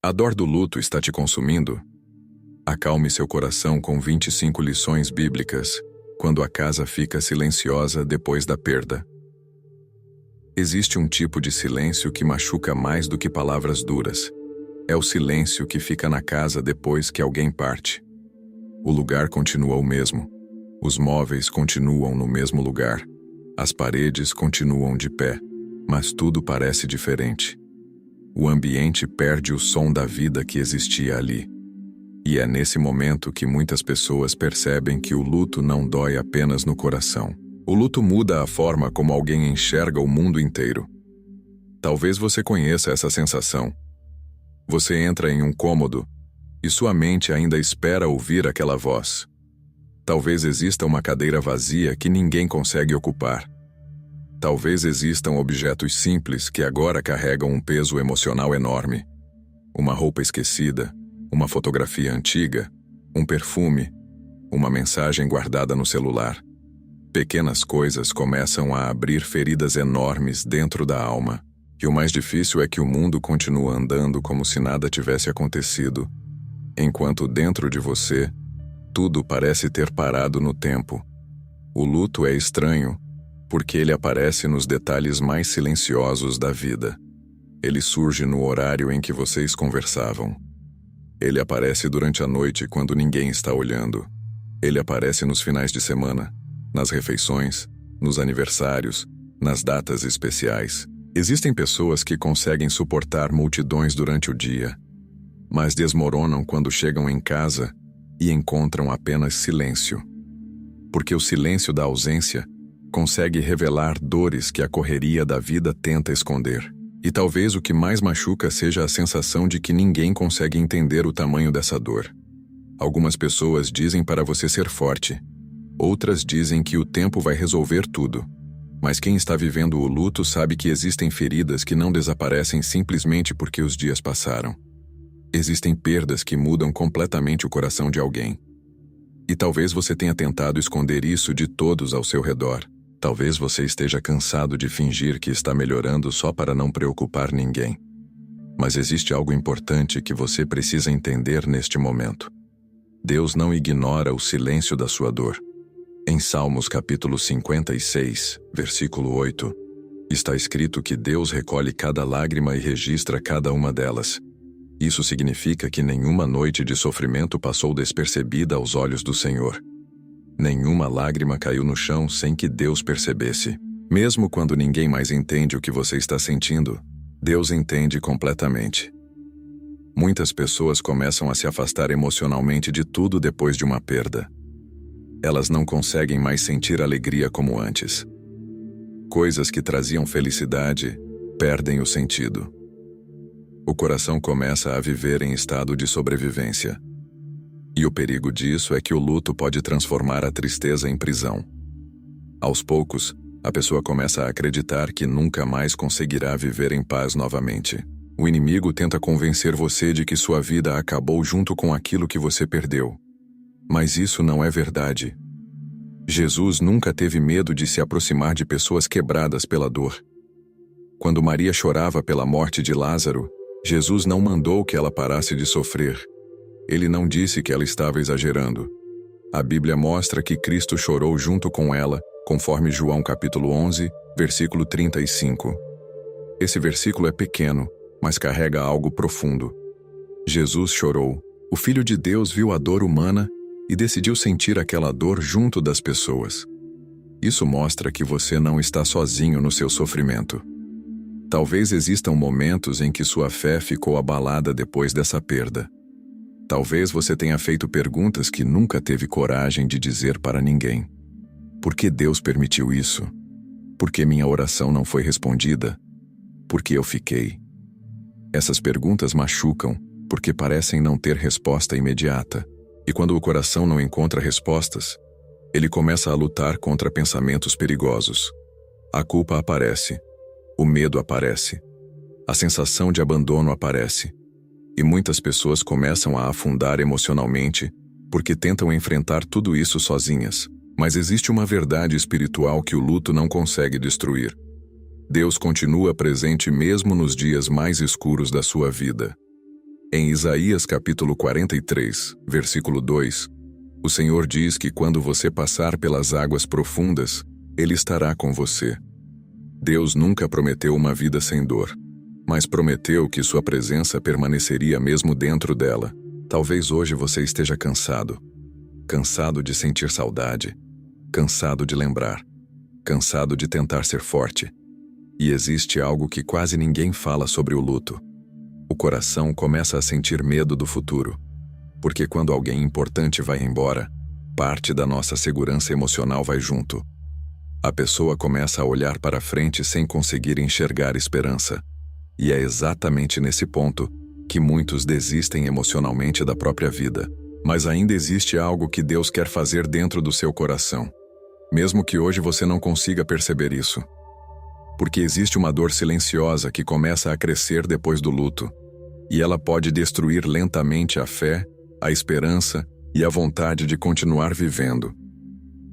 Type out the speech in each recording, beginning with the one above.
A dor do luto está te consumindo? Acalme seu coração com 25 lições bíblicas quando a casa fica silenciosa depois da perda. Existe um tipo de silêncio que machuca mais do que palavras duras. É o silêncio que fica na casa depois que alguém parte. O lugar continua o mesmo. Os móveis continuam no mesmo lugar. As paredes continuam de pé, mas tudo parece diferente. O ambiente perde o som da vida que existia ali. E é nesse momento que muitas pessoas percebem que o luto não dói apenas no coração. O luto muda a forma como alguém enxerga o mundo inteiro. Talvez você conheça essa sensação. Você entra em um cômodo e sua mente ainda espera ouvir aquela voz. Talvez exista uma cadeira vazia que ninguém consegue ocupar. Talvez existam objetos simples que agora carregam um peso emocional enorme. Uma roupa esquecida, uma fotografia antiga, um perfume, uma mensagem guardada no celular. Pequenas coisas começam a abrir feridas enormes dentro da alma. E o mais difícil é que o mundo continua andando como se nada tivesse acontecido, enquanto dentro de você, tudo parece ter parado no tempo. O luto é estranho, porque ele aparece nos detalhes mais silenciosos da vida. Ele surge no horário em que vocês conversavam. Ele aparece durante a noite quando ninguém está olhando. Ele aparece nos finais de semana, nas refeições, nos aniversários, nas datas especiais. Existem pessoas que conseguem suportar multidões durante o dia, mas desmoronam quando chegam em casa e encontram apenas silêncio. Porque o silêncio da ausência consegue revelar dores que a correria da vida tenta esconder. E talvez o que mais machuca seja a sensação de que ninguém consegue entender o tamanho dessa dor. Algumas pessoas dizem para você ser forte. Outras dizem que o tempo vai resolver tudo. Mas quem está vivendo o luto sabe que existem feridas que não desaparecem simplesmente porque os dias passaram. Existem perdas que mudam completamente o coração de alguém. E talvez você tenha tentado esconder isso de todos ao seu redor. Talvez você esteja cansado de fingir que está melhorando só para não preocupar ninguém. Mas existe algo importante que você precisa entender neste momento. Deus não ignora o silêncio da sua dor. Em Salmos capítulo 56, versículo 8, está escrito que Deus recolhe cada lágrima e registra cada uma delas. Isso significa que nenhuma noite de sofrimento passou despercebida aos olhos do Senhor. Nenhuma lágrima caiu no chão sem que Deus percebesse. Mesmo quando ninguém mais entende o que você está sentindo, Deus entende completamente. Muitas pessoas começam a se afastar emocionalmente de tudo depois de uma perda. Elas não conseguem mais sentir alegria como antes. Coisas que traziam felicidade perdem o sentido. O coração começa a viver em estado de sobrevivência. E o perigo disso é que o luto pode transformar a tristeza em prisão. Aos poucos, a pessoa começa a acreditar que nunca mais conseguirá viver em paz novamente. O inimigo tenta convencer você de que sua vida acabou junto com aquilo que você perdeu. Mas isso não é verdade. Jesus nunca teve medo de se aproximar de pessoas quebradas pela dor. Quando Maria chorava pela morte de Lázaro, Jesus não mandou que ela parasse de sofrer. Ele não disse que ela estava exagerando. A Bíblia mostra que Cristo chorou junto com ela, conforme João capítulo 11, versículo 35. Esse versículo é pequeno, mas carrega algo profundo. Jesus chorou. O Filho de Deus viu a dor humana e decidiu sentir aquela dor junto das pessoas. Isso mostra que você não está sozinho no seu sofrimento. Talvez existam momentos em que sua fé ficou abalada depois dessa perda. Talvez você tenha feito perguntas que nunca teve coragem de dizer para ninguém. Por que Deus permitiu isso? Por que minha oração não foi respondida? Por que eu fiquei? Essas perguntas machucam porque parecem não ter resposta imediata. E quando o coração não encontra respostas, ele começa a lutar contra pensamentos perigosos. A culpa aparece. O medo aparece. A sensação de abandono aparece. E muitas pessoas começam a afundar emocionalmente porque tentam enfrentar tudo isso sozinhas. Mas existe uma verdade espiritual que o luto não consegue destruir. Deus continua presente mesmo nos dias mais escuros da sua vida. Em Isaías capítulo 43, versículo 2, o Senhor diz que quando você passar pelas águas profundas, Ele estará com você. Deus nunca prometeu uma vida sem dor, mas prometeu que sua presença permaneceria mesmo dentro dela. Talvez hoje você esteja cansado. Cansado de sentir saudade. Cansado de lembrar. Cansado de tentar ser forte. E existe algo que quase ninguém fala sobre o luto. O coração começa a sentir medo do futuro. Porque quando alguém importante vai embora, parte da nossa segurança emocional vai junto. A pessoa começa a olhar para frente sem conseguir enxergar esperança. E é exatamente nesse ponto que muitos desistem emocionalmente da própria vida. Mas ainda existe algo que Deus quer fazer dentro do seu coração. Mesmo que hoje você não consiga perceber isso. Porque existe uma dor silenciosa que começa a crescer depois do luto. E ela pode destruir lentamente a fé, a esperança e a vontade de continuar vivendo.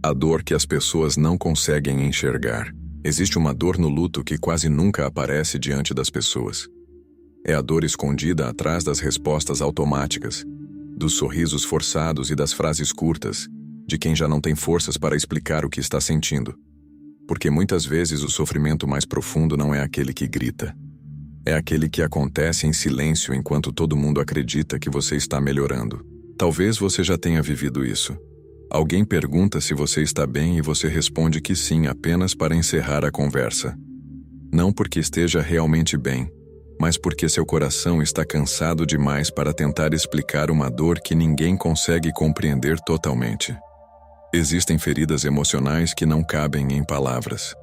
A dor que as pessoas não conseguem enxergar. Existe uma dor no luto que quase nunca aparece diante das pessoas. É a dor escondida atrás das respostas automáticas, dos sorrisos forçados e das frases curtas, de quem já não tem forças para explicar o que está sentindo. Porque muitas vezes o sofrimento mais profundo não é aquele que grita. É aquele que acontece em silêncio enquanto todo mundo acredita que você está melhorando. Talvez você já tenha vivido isso. Alguém pergunta se você está bem e você responde que sim apenas para encerrar a conversa. Não porque esteja realmente bem, mas porque seu coração está cansado demais para tentar explicar uma dor que ninguém consegue compreender totalmente. Existem feridas emocionais que não cabem em palavras.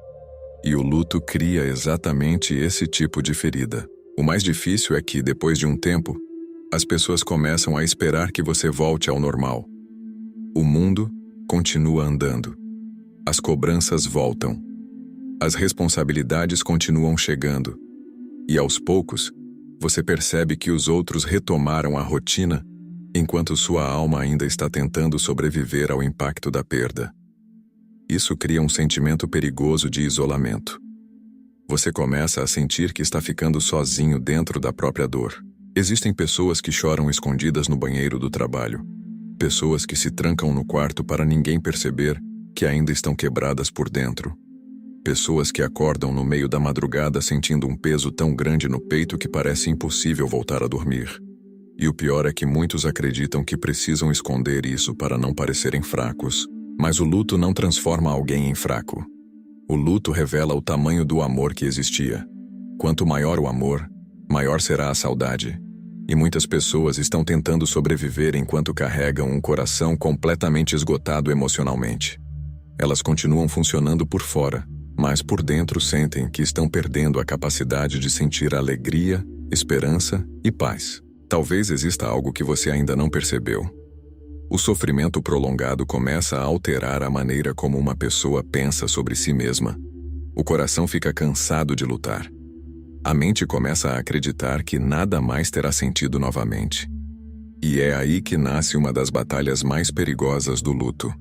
E o luto cria exatamente esse tipo de ferida. O mais difícil é que, depois de um tempo, as pessoas começam a esperar que você volte ao normal. O mundo continua andando. As cobranças voltam. As responsabilidades continuam chegando. E aos poucos, você percebe que os outros retomaram a rotina, enquanto sua alma ainda está tentando sobreviver ao impacto da perda. Isso cria um sentimento perigoso de isolamento. Você começa a sentir que está ficando sozinho dentro da própria dor. Existem pessoas que choram escondidas no banheiro do trabalho. Pessoas que se trancam no quarto para ninguém perceber que ainda estão quebradas por dentro. Pessoas que acordam no meio da madrugada sentindo um peso tão grande no peito que parece impossível voltar a dormir. E o pior é que muitos acreditam que precisam esconder isso para não parecerem fracos. Mas o luto não transforma alguém em fraco. O luto revela o tamanho do amor que existia. Quanto maior o amor, maior será a saudade. E muitas pessoas estão tentando sobreviver enquanto carregam um coração completamente esgotado emocionalmente. Elas continuam funcionando por fora, mas por dentro sentem que estão perdendo a capacidade de sentir alegria, esperança e paz. Talvez exista algo que você ainda não percebeu. O sofrimento prolongado começa a alterar a maneira como uma pessoa pensa sobre si mesma. O coração fica cansado de lutar. A mente começa a acreditar que nada mais terá sentido novamente. E é aí que nasce uma das batalhas mais perigosas do luto.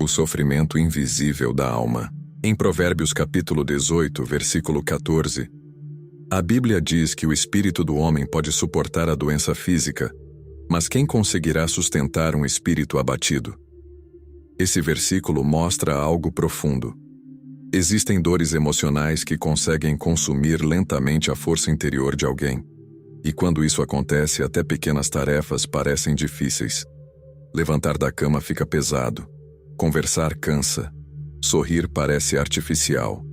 O sofrimento invisível da alma. Em Provérbios capítulo 18, versículo 14, a Bíblia diz que o espírito do homem pode suportar a doença física, mas quem conseguirá sustentar um espírito abatido? Esse versículo mostra algo profundo. Existem dores emocionais que conseguem consumir lentamente a força interior de alguém. E quando isso acontece, até pequenas tarefas parecem difíceis. Levantar da cama fica pesado. Conversar cansa. Sorrir parece artificial.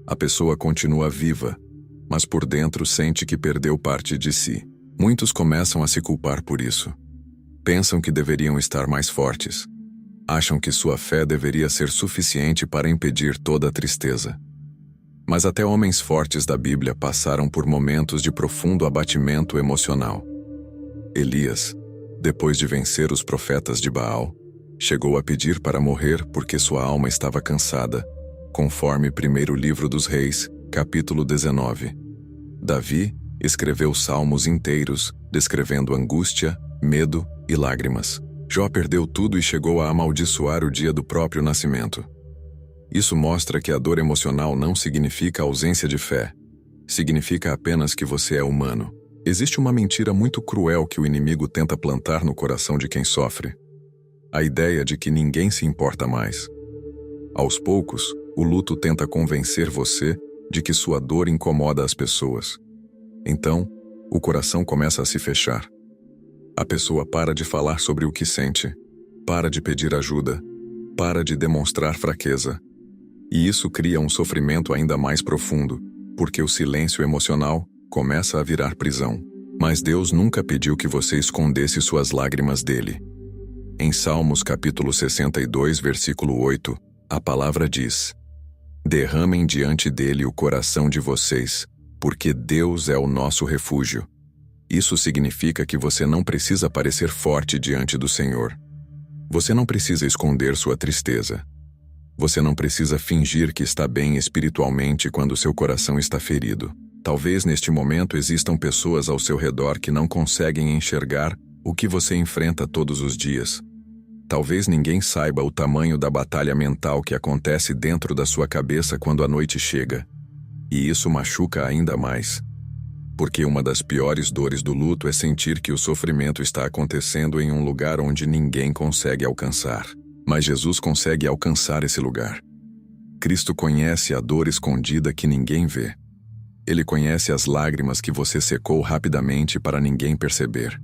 A pessoa continua viva, mas por dentro sente que perdeu parte de si. Muitos começam a se culpar por isso. Pensam que deveriam estar mais fortes. Acham que sua fé deveria ser suficiente para impedir toda a tristeza. Mas até homens fortes da Bíblia passaram por momentos de profundo abatimento emocional. Elias, depois de vencer os profetas de Baal, chegou a pedir para morrer porque sua alma estava cansada, conforme 1º livro dos Reis, capítulo 19. Davi escreveu salmos inteiros, descrevendo angústia, medo e lágrimas. Jó perdeu tudo e chegou a amaldiçoar o dia do próprio nascimento. Isso mostra que a dor emocional não significa ausência de fé. Significa apenas que você é humano. Existe uma mentira muito cruel que o inimigo tenta plantar no coração de quem sofre. A ideia de que ninguém se importa mais. Aos poucos, o luto tenta convencer você de que sua dor incomoda as pessoas. Então, o coração começa a se fechar. A pessoa para de falar sobre o que sente, para de pedir ajuda, para de demonstrar fraqueza. E isso cria um sofrimento ainda mais profundo, porque o silêncio emocional começa a virar prisão. Mas Deus nunca pediu que você escondesse suas lágrimas dele. Em Salmos capítulo 62, versículo 8, a palavra diz: derramem diante dele o coração de vocês, porque Deus é o nosso refúgio. Isso significa que você não precisa parecer forte diante do Senhor. Você não precisa esconder sua tristeza. Você não precisa fingir que está bem espiritualmente quando seu coração está ferido. Talvez neste momento existam pessoas ao seu redor que não conseguem enxergar o que você enfrenta todos os dias. Talvez ninguém saiba o tamanho da batalha mental que acontece dentro da sua cabeça quando a noite chega. E isso machuca ainda mais. Porque uma das piores dores do luto é sentir que o sofrimento está acontecendo em um lugar onde ninguém consegue alcançar. Mas Jesus consegue alcançar esse lugar. Cristo conhece a dor escondida que ninguém vê. Ele conhece as lágrimas que você secou rapidamente para ninguém perceber.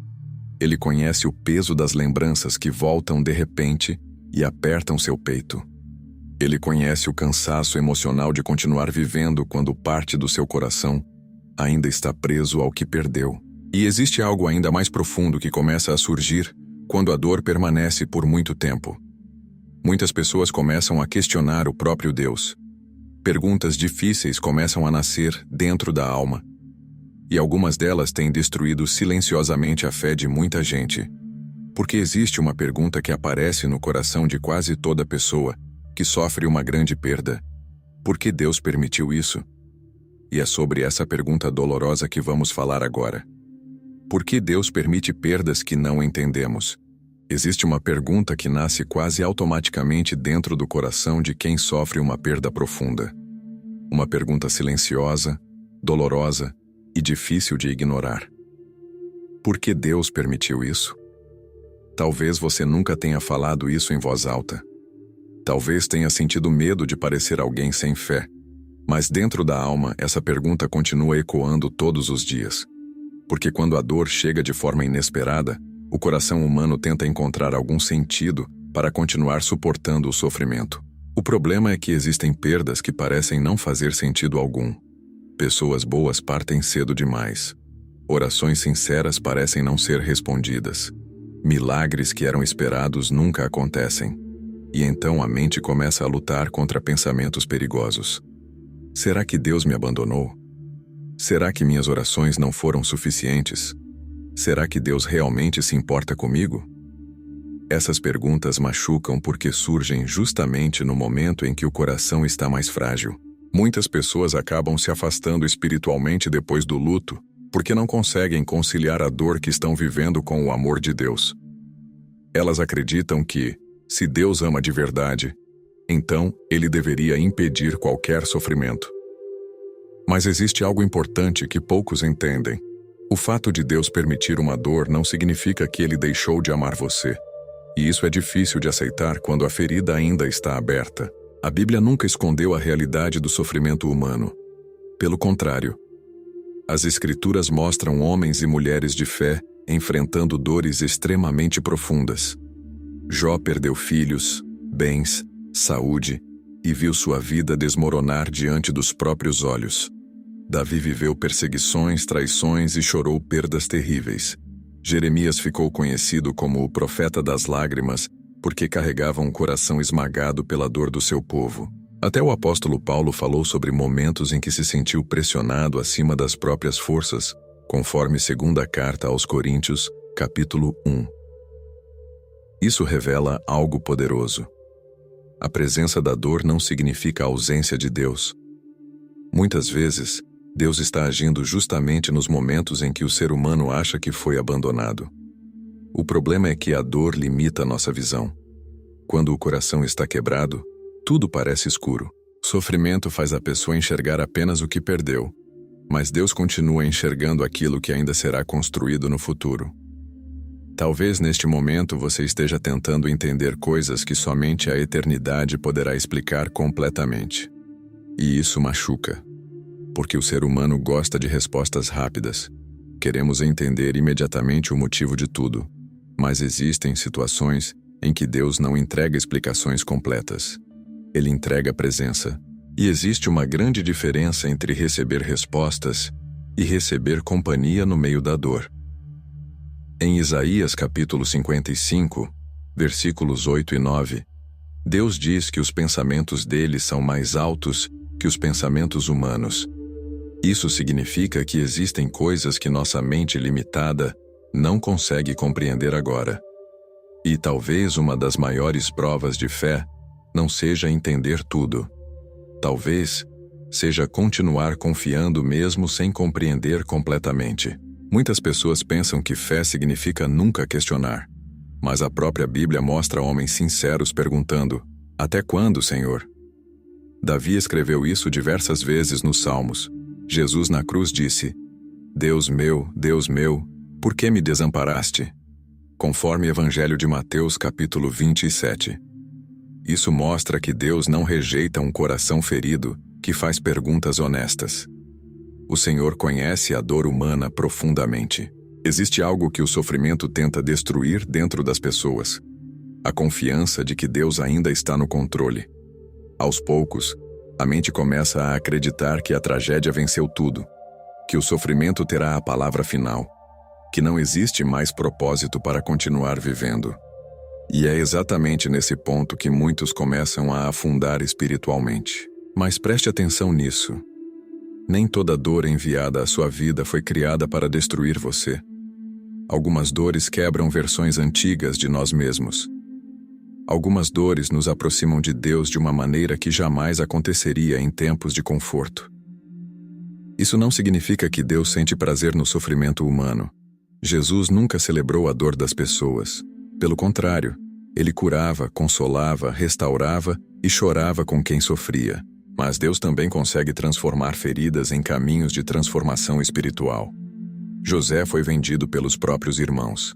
Ele conhece o peso das lembranças que voltam de repente e apertam seu peito. Ele conhece o cansaço emocional de continuar vivendo quando parte do seu coração ainda está preso ao que perdeu. E existe algo ainda mais profundo que começa a surgir quando a dor permanece por muito tempo. Muitas pessoas começam a questionar o próprio Deus. Perguntas difíceis começam a nascer dentro da alma. E algumas delas têm destruído silenciosamente a fé de muita gente. Porque existe uma pergunta que aparece no coração de quase toda pessoa que sofre uma grande perda. Por que Deus permitiu isso? E é sobre essa pergunta dolorosa que vamos falar agora. Por que Deus permite perdas que não entendemos? Existe uma pergunta que nasce quase automaticamente dentro do coração de quem sofre uma perda profunda. Uma pergunta silenciosa, dolorosa e difícil de ignorar. Por que Deus permitiu isso? Talvez você nunca tenha falado isso em voz alta. Talvez tenha sentido medo de parecer alguém sem fé. Mas dentro da alma, essa pergunta continua ecoando todos os dias. Porque quando a dor chega de forma inesperada, o coração humano tenta encontrar algum sentido para continuar suportando o sofrimento. O problema é que existem perdas que parecem não fazer sentido algum. Pessoas boas partem cedo demais. Orações sinceras parecem não ser respondidas. Milagres que eram esperados nunca acontecem. E então a mente começa a lutar contra pensamentos perigosos. Será que Deus me abandonou? Será que minhas orações não foram suficientes? Será que Deus realmente se importa comigo? Essas perguntas machucam porque surgem justamente no momento em que o coração está mais frágil. Muitas pessoas acabam se afastando espiritualmente depois do luto, porque não conseguem conciliar a dor que estão vivendo com o amor de Deus. Elas acreditam que, se Deus ama de verdade, então Ele deveria impedir qualquer sofrimento. Mas existe algo importante que poucos entendem. O fato de Deus permitir uma dor não significa que Ele deixou de amar você. E isso é difícil de aceitar quando a ferida ainda está aberta. A Bíblia nunca escondeu a realidade do sofrimento humano. Pelo contrário, as Escrituras mostram homens e mulheres de fé enfrentando dores extremamente profundas. Jó perdeu filhos, bens, saúde e viu sua vida desmoronar diante dos próprios olhos. Davi viveu perseguições, traições e chorou perdas terríveis. Jeremias ficou conhecido como o profeta das lágrimas porque carregava um coração esmagado pela dor do seu povo. Até o apóstolo Paulo falou sobre momentos em que se sentiu pressionado acima das próprias forças, conforme 2ª carta aos Coríntios, capítulo 1. Isso revela algo poderoso. A presença da dor não significa a ausência de Deus. Muitas vezes, Deus está agindo justamente nos momentos em que o ser humano acha que foi abandonado. O problema é que a dor limita nossa visão. Quando o coração está quebrado, tudo parece escuro. Sofrimento faz a pessoa enxergar apenas o que perdeu. Mas Deus continua enxergando aquilo que ainda será construído no futuro. Talvez neste momento você esteja tentando entender coisas que somente a eternidade poderá explicar completamente. E isso machuca, porque o ser humano gosta de respostas rápidas. Queremos entender imediatamente o motivo de tudo, mas existem situações em que Deus não entrega explicações completas. Ele entrega a presença. E existe uma grande diferença entre receber respostas e receber companhia no meio da dor. Em Isaías capítulo 55, versículos 8 e 9, Deus diz que os pensamentos dele são mais altos que os pensamentos humanos. Isso significa que existem coisas que nossa mente limitada não consegue compreender agora. E talvez uma das maiores provas de fé não seja entender tudo. Talvez seja continuar confiando mesmo sem compreender completamente. Muitas pessoas pensam que fé significa nunca questionar. Mas a própria Bíblia mostra homens sinceros perguntando: até quando, Senhor? Davi escreveu isso diversas vezes nos Salmos. Jesus na cruz disse: Deus meu, por que me desamparaste? Conforme Evangelho de Mateus capítulo 27. Isso mostra que Deus não rejeita um coração ferido que faz perguntas honestas. O Senhor conhece a dor humana profundamente. Existe algo que o sofrimento tenta destruir dentro das pessoas: a confiança de que Deus ainda está no controle. Aos poucos, a mente começa a acreditar que a tragédia venceu tudo, que o sofrimento terá a palavra final, que não existe mais propósito para continuar vivendo. E é exatamente nesse ponto que muitos começam a afundar espiritualmente. Mas preste atenção nisso. Nem toda dor enviada à sua vida foi criada para destruir você. Algumas dores quebram versões antigas de nós mesmos. Algumas dores nos aproximam de Deus de uma maneira que jamais aconteceria em tempos de conforto. Isso não significa que Deus sente prazer no sofrimento humano. Jesus nunca celebrou a dor das pessoas. Pelo contrário, ele curava, consolava, restaurava e chorava com quem sofria. Mas Deus também consegue transformar feridas em caminhos de transformação espiritual. José foi vendido pelos próprios irmãos.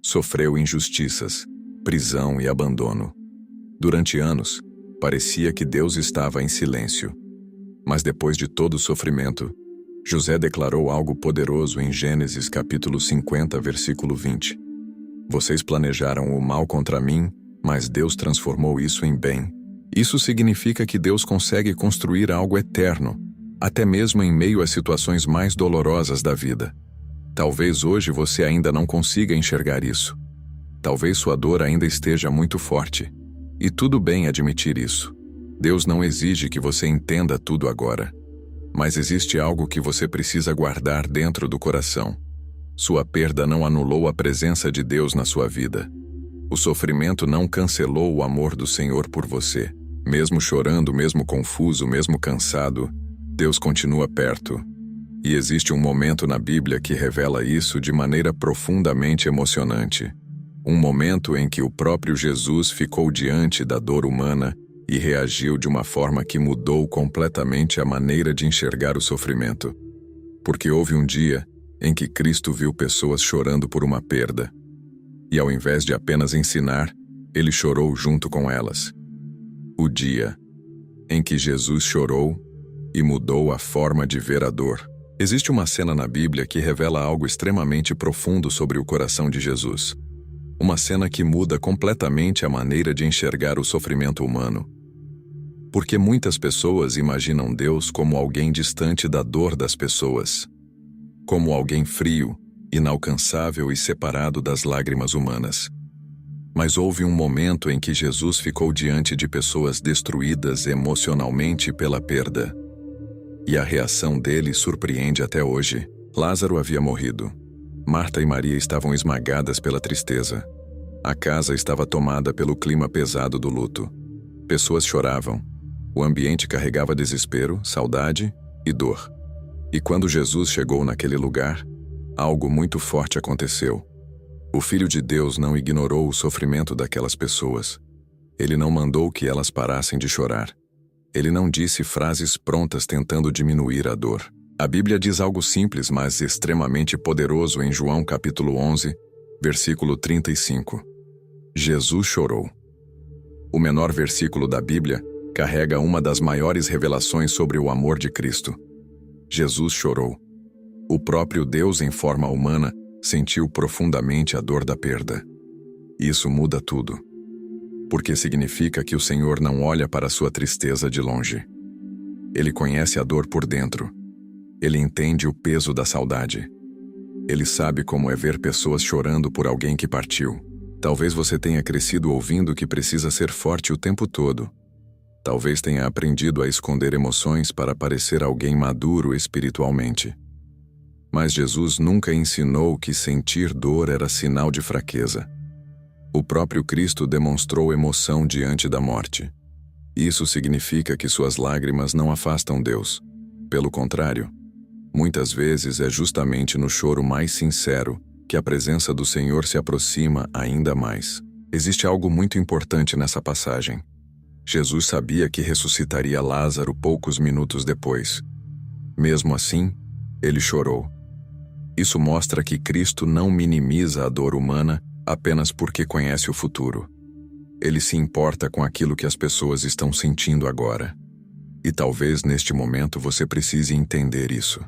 Sofreu injustiças, prisão e abandono. Durante anos, parecia que Deus estava em silêncio. Mas depois de todo o sofrimento, José declarou algo poderoso em Gênesis capítulo 50, versículo 20. Vocês planejaram o mal contra mim, mas Deus transformou isso em bem. Isso significa que Deus consegue construir algo eterno, até mesmo em meio às situações mais dolorosas da vida. Talvez hoje você ainda não consiga enxergar isso. Talvez sua dor ainda esteja muito forte. E tudo bem admitir isso. Deus não exige que você entenda tudo agora. Mas existe algo que você precisa guardar dentro do coração. Sua perda não anulou a presença de Deus na sua vida. O sofrimento não cancelou o amor do Senhor por você. Mesmo chorando, mesmo confuso, mesmo cansado, Deus continua perto. E existe um momento na Bíblia que revela isso de maneira profundamente emocionante. Um momento em que o próprio Jesus ficou diante da dor humana e reagiu de uma forma que mudou completamente a maneira de enxergar o sofrimento. Porque houve um dia em que Cristo viu pessoas chorando por uma perda. E ao invés de apenas ensinar, ele chorou junto com elas. O dia em que Jesus chorou e mudou a forma de ver a dor. Existe uma cena na Bíblia que revela algo extremamente profundo sobre o coração de Jesus. Uma cena que muda completamente a maneira de enxergar o sofrimento humano. Porque muitas pessoas imaginam Deus como alguém distante da dor das pessoas. Como alguém frio, inalcançável e separado das lágrimas humanas. Mas houve um momento em que Jesus ficou diante de pessoas destruídas emocionalmente pela perda. E a reação dele surpreende até hoje. Lázaro havia morrido. Marta e Maria estavam esmagadas pela tristeza. A casa estava tomada pelo clima pesado do luto. Pessoas choravam. O ambiente carregava desespero, saudade e dor. E quando Jesus chegou naquele lugar, algo muito forte aconteceu. O Filho de Deus não ignorou o sofrimento daquelas pessoas. Ele não mandou que elas parassem de chorar. Ele não disse frases prontas tentando diminuir a dor. A Bíblia diz algo simples, mas extremamente poderoso em João capítulo 11, versículo 35. Jesus chorou. O menor versículo da Bíblia carrega uma das maiores revelações sobre o amor de Cristo. Jesus chorou. O próprio Deus em forma humana sentiu profundamente a dor da perda. Isso muda tudo. Porque significa que o Senhor não olha para sua tristeza de longe. Ele conhece a dor por dentro. Ele entende o peso da saudade. Ele sabe como é ver pessoas chorando por alguém que partiu. Talvez você tenha crescido ouvindo que precisa ser forte o tempo todo. Talvez tenha aprendido a esconder emoções para parecer alguém maduro espiritualmente. Mas Jesus nunca ensinou que sentir dor era sinal de fraqueza. O próprio Cristo demonstrou emoção diante da morte. Isso significa que suas lágrimas não afastam Deus. Pelo contrário, muitas vezes é justamente no choro mais sincero que a presença do Senhor se aproxima ainda mais. Existe algo muito importante nessa passagem. Jesus sabia que ressuscitaria Lázaro poucos minutos depois. Mesmo assim, ele chorou. Isso mostra que Cristo não minimiza a dor humana apenas porque conhece o futuro. Ele se importa com aquilo que as pessoas estão sentindo agora. E talvez neste momento você precise entender isso.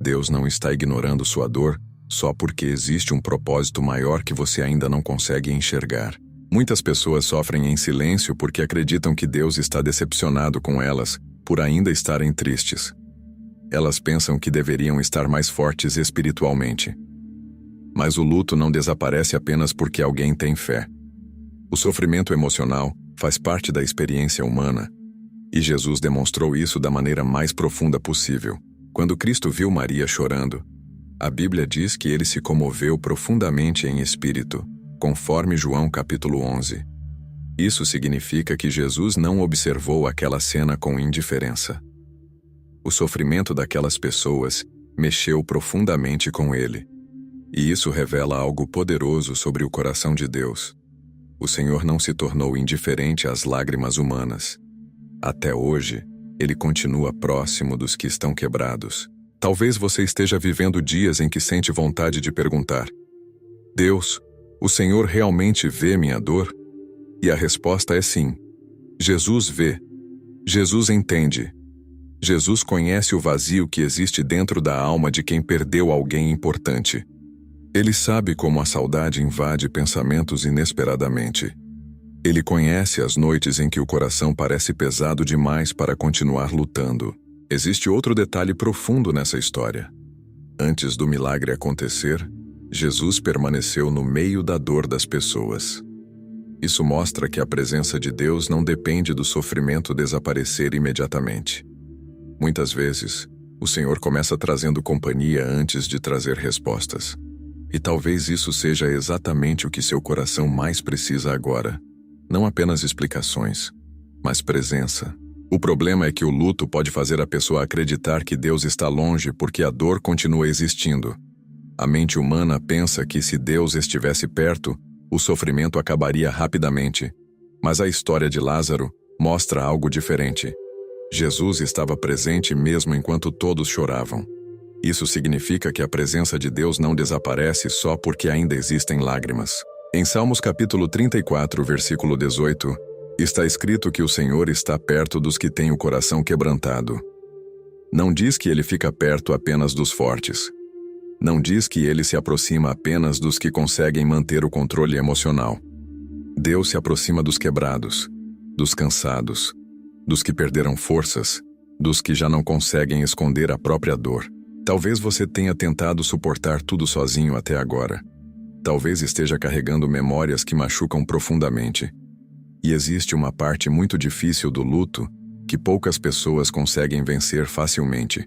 Deus não está ignorando sua dor só porque existe um propósito maior que você ainda não consegue enxergar. Muitas pessoas sofrem em silêncio porque acreditam que Deus está decepcionado com elas por ainda estarem tristes. Elas pensam que deveriam estar mais fortes espiritualmente. Mas o luto não desaparece apenas porque alguém tem fé. O sofrimento emocional faz parte da experiência humana, e Jesus demonstrou isso da maneira mais profunda possível. Quando Cristo viu Maria chorando, a Bíblia diz que ele se comoveu profundamente em espírito, conforme João capítulo 11. Isso significa que Jesus não observou aquela cena com indiferença. O sofrimento daquelas pessoas mexeu profundamente com ele. E isso revela algo poderoso sobre o coração de Deus. O Senhor não se tornou indiferente às lágrimas humanas. Até hoje, ele continua próximo dos que estão quebrados. Talvez você esteja vivendo dias em que sente vontade de perguntar: Deus, o Senhor realmente vê minha dor? E a resposta é sim. Jesus vê. Jesus entende. Jesus conhece o vazio que existe dentro da alma de quem perdeu alguém importante. Ele sabe como a saudade invade pensamentos inesperadamente. Ele conhece as noites em que o coração parece pesado demais para continuar lutando. Existe outro detalhe profundo nessa história. Antes do milagre acontecer, Jesus permaneceu no meio da dor das pessoas. Isso mostra que a presença de Deus não depende do sofrimento desaparecer imediatamente. Muitas vezes, o Senhor começa trazendo companhia antes de trazer respostas. E talvez isso seja exatamente o que seu coração mais precisa agora. Não apenas explicações, mas presença. O problema é que o luto pode fazer a pessoa acreditar que Deus está longe porque a dor continua existindo. A mente humana pensa que se Deus estivesse perto, o sofrimento acabaria rapidamente. Mas a história de Lázaro mostra algo diferente. Jesus estava presente mesmo enquanto todos choravam. Isso significa que a presença de Deus não desaparece só porque ainda existem lágrimas. Em Salmos capítulo 34, versículo 18, está escrito que o Senhor está perto dos que têm o coração quebrantado. Não diz que ele fica perto apenas dos fortes. Não diz que ele se aproxima apenas dos que conseguem manter o controle emocional. Deus se aproxima dos quebrados, dos cansados, dos que perderam forças, dos que já não conseguem esconder a própria dor. Talvez você tenha tentado suportar tudo sozinho até agora. Talvez esteja carregando memórias que machucam profundamente. E existe uma parte muito difícil do luto que poucas pessoas conseguem vencer facilmente.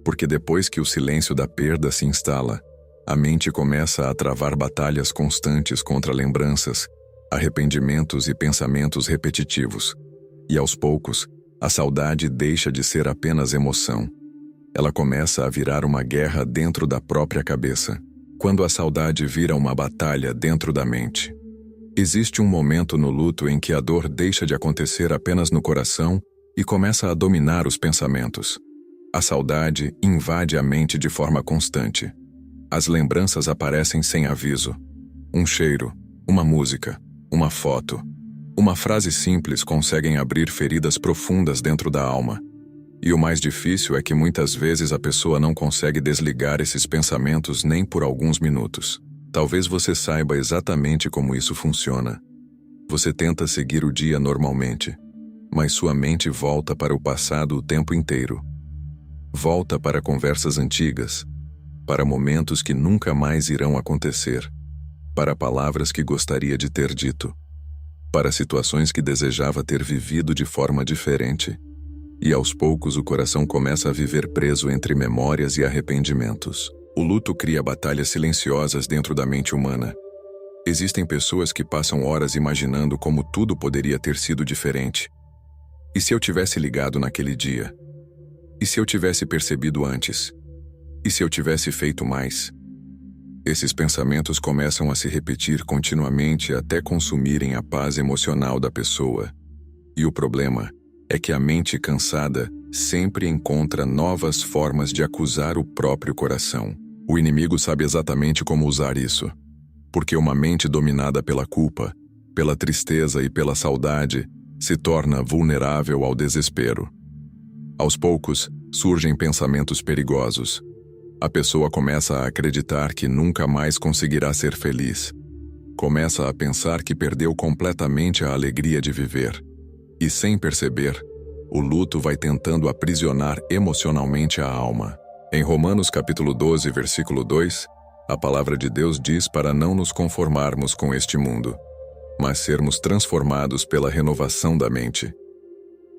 Porque depois que o silêncio da perda se instala, a mente começa a travar batalhas constantes contra lembranças, arrependimentos e pensamentos repetitivos. E aos poucos, a saudade deixa de ser apenas emoção. Ela começa a virar uma guerra dentro da própria cabeça. Quando a saudade vira uma batalha dentro da mente. Existe um momento no luto em que a dor deixa de acontecer apenas no coração e começa a dominar os pensamentos. A saudade invade a mente de forma constante. As lembranças aparecem sem aviso. Um cheiro, uma música, uma foto, uma frase simples conseguem abrir feridas profundas dentro da alma. E o mais difícil é que muitas vezes a pessoa não consegue desligar esses pensamentos nem por alguns minutos. Talvez você saiba exatamente como isso funciona. Você tenta seguir o dia normalmente, mas sua mente volta para o passado o tempo inteiro. Volta para conversas antigas, para momentos que nunca mais irão acontecer, para palavras que gostaria de ter dito, para situações que desejava ter vivido de forma diferente. E aos poucos o coração começa a viver preso entre memórias e arrependimentos. O luto cria batalhas silenciosas dentro da mente humana. Existem pessoas que passam horas imaginando como tudo poderia ter sido diferente. E se eu tivesse ligado naquele dia? E se eu tivesse percebido antes? E se eu tivesse feito mais? Esses pensamentos começam a se repetir continuamente até consumirem a paz emocional da pessoa. E o problema é que a mente cansada sempre encontra novas formas de acusar o próprio coração. O inimigo sabe exatamente como usar isso, porque uma mente dominada pela culpa, pela tristeza e pela saudade se torna vulnerável ao desespero. Aos poucos, surgem pensamentos perigosos. A pessoa começa a acreditar que nunca mais conseguirá ser feliz. Começa a pensar que perdeu completamente a alegria de viver. E sem perceber, o luto vai tentando aprisionar emocionalmente a alma. Em Romanos capítulo 12, versículo 2, a palavra de Deus diz para não nos conformarmos com este mundo, mas sermos transformados pela renovação da mente.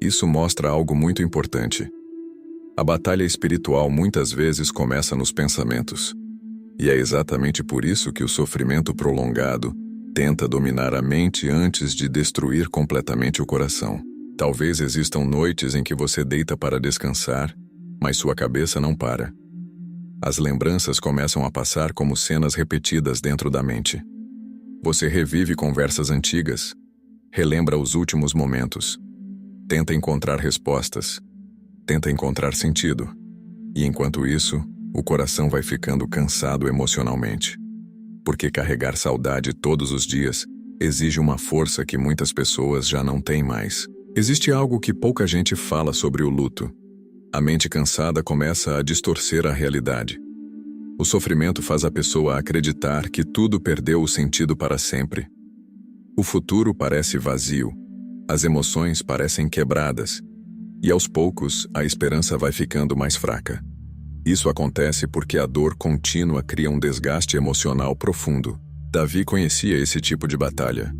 Isso mostra algo muito importante. A batalha espiritual muitas vezes começa nos pensamentos. E é exatamente por isso que o sofrimento prolongado tenta dominar a mente antes de destruir completamente o coração. Talvez existam noites em que você deita para descansar, mas sua cabeça não para. As lembranças começam a passar como cenas repetidas dentro da mente. Você revive conversas antigas, relembra os últimos momentos, tenta encontrar respostas, tenta encontrar sentido. E enquanto isso, o coração vai ficando cansado emocionalmente. Porque carregar saudade todos os dias exige uma força que muitas pessoas já não têm mais. Existe algo que pouca gente fala sobre o luto. A mente cansada começa a distorcer a realidade. O sofrimento faz a pessoa acreditar que tudo perdeu o sentido para sempre. O futuro parece vazio, as emoções parecem quebradas, e aos poucos a esperança vai ficando mais fraca. Isso acontece porque a dor contínua cria um desgaste emocional profundo. Davi conhecia esse tipo de batalha.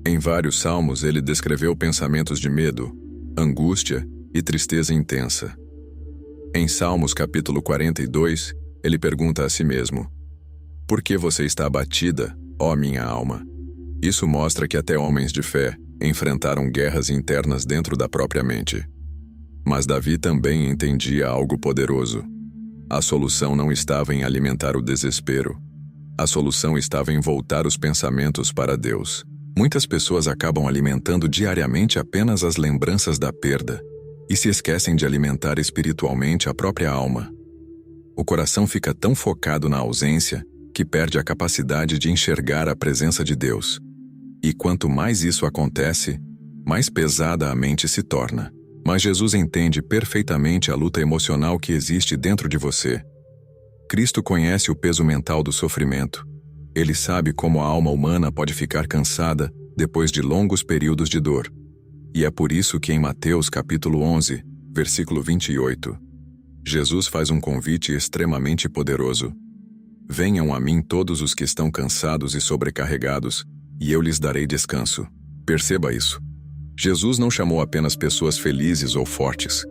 Em vários salmos ele descreveu pensamentos de medo, angústia e tristeza intensa. Em Salmos capítulo 42, ele pergunta a si mesmo: "Por que você está abatida, ó minha alma?" Isso mostra que até homens de fé enfrentaram guerras internas dentro da própria mente. Mas Davi também entendia algo poderoso. A solução não estava em alimentar o desespero. A solução estava em voltar os pensamentos para Deus. Muitas pessoas acabam alimentando diariamente apenas as lembranças da perda e se esquecem de alimentar espiritualmente a própria alma. O coração fica tão focado na ausência que perde a capacidade de enxergar a presença de Deus. E quanto mais isso acontece, mais pesada a mente se torna. Mas Jesus entende perfeitamente a luta emocional que existe dentro de você. Cristo conhece o peso mental do sofrimento. Ele sabe como a alma humana pode ficar cansada depois de longos períodos de dor. E é por isso que em Mateus capítulo 11, versículo 28, Jesus faz um convite extremamente poderoso. "Venham a mim todos os que estão cansados e sobrecarregados, e eu lhes darei descanso." Perceba isso. Jesus não chamou apenas pessoas felizes ou fortes.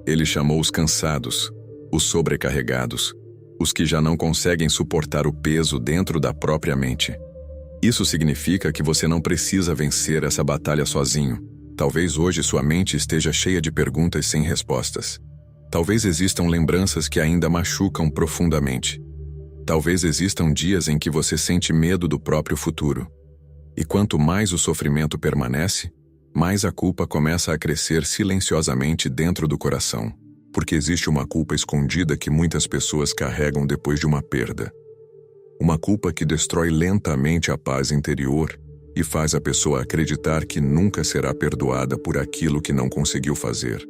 Ele chamou os cansados, os sobrecarregados, os que já não conseguem suportar o peso dentro da própria mente. Isso significa que você não precisa vencer essa batalha sozinho. Talvez hoje sua mente esteja cheia de perguntas sem respostas. Talvez existam lembranças que ainda machucam profundamente. Talvez existam dias em que você sente medo do próprio futuro. E quanto mais o sofrimento permanece, mais a culpa começa a crescer silenciosamente dentro do coração. Porque existe uma culpa escondida que muitas pessoas carregam depois de uma perda. Uma culpa que destrói lentamente a paz interior e faz a pessoa acreditar que nunca será perdoada por aquilo que não conseguiu fazer.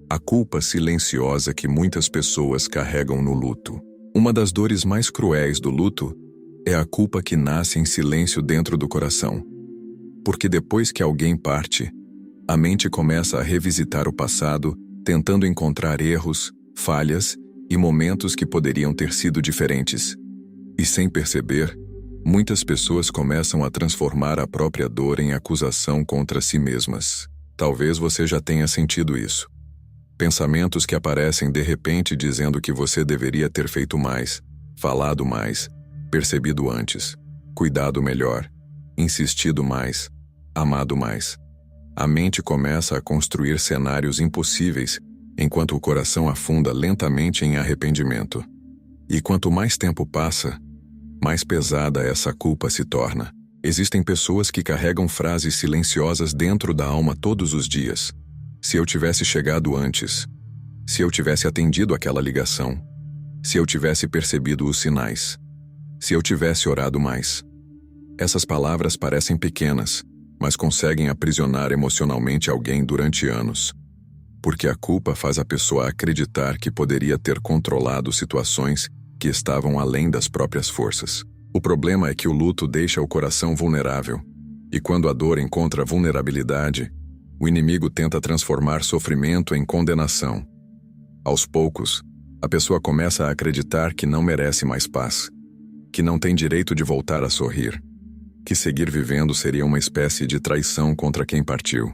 A culpa silenciosa que muitas pessoas carregam no luto. Uma das dores mais cruéis do luto é a culpa que nasce em silêncio dentro do coração. Porque depois que alguém parte, a mente começa a revisitar o passado, tentando encontrar erros, falhas e momentos que poderiam ter sido diferentes. E sem perceber, muitas pessoas começam a transformar a própria dor em acusação contra si mesmas. Talvez você já tenha sentido isso. Pensamentos que aparecem de repente dizendo que você deveria ter feito mais, falado mais, percebido antes, cuidado melhor, insistido mais, amado mais. A mente começa a construir cenários impossíveis, enquanto o coração afunda lentamente em arrependimento. E quanto mais tempo passa, mais pesada essa culpa se torna. Existem pessoas que carregam frases silenciosas dentro da alma todos os dias. Se eu tivesse chegado antes, se eu tivesse atendido aquela ligação, se eu tivesse percebido os sinais, se eu tivesse orado mais. Essas palavras parecem pequenas, mas conseguem aprisionar emocionalmente alguém durante anos. Porque a culpa faz a pessoa acreditar que poderia ter controlado situações que estavam além das próprias forças. O problema é que o luto deixa o coração vulnerável, e quando a dor encontra vulnerabilidade, o inimigo tenta transformar sofrimento em condenação. Aos poucos, a pessoa começa a acreditar que não merece mais paz, que não tem direito de voltar a sorrir, que seguir vivendo seria uma espécie de traição contra quem partiu.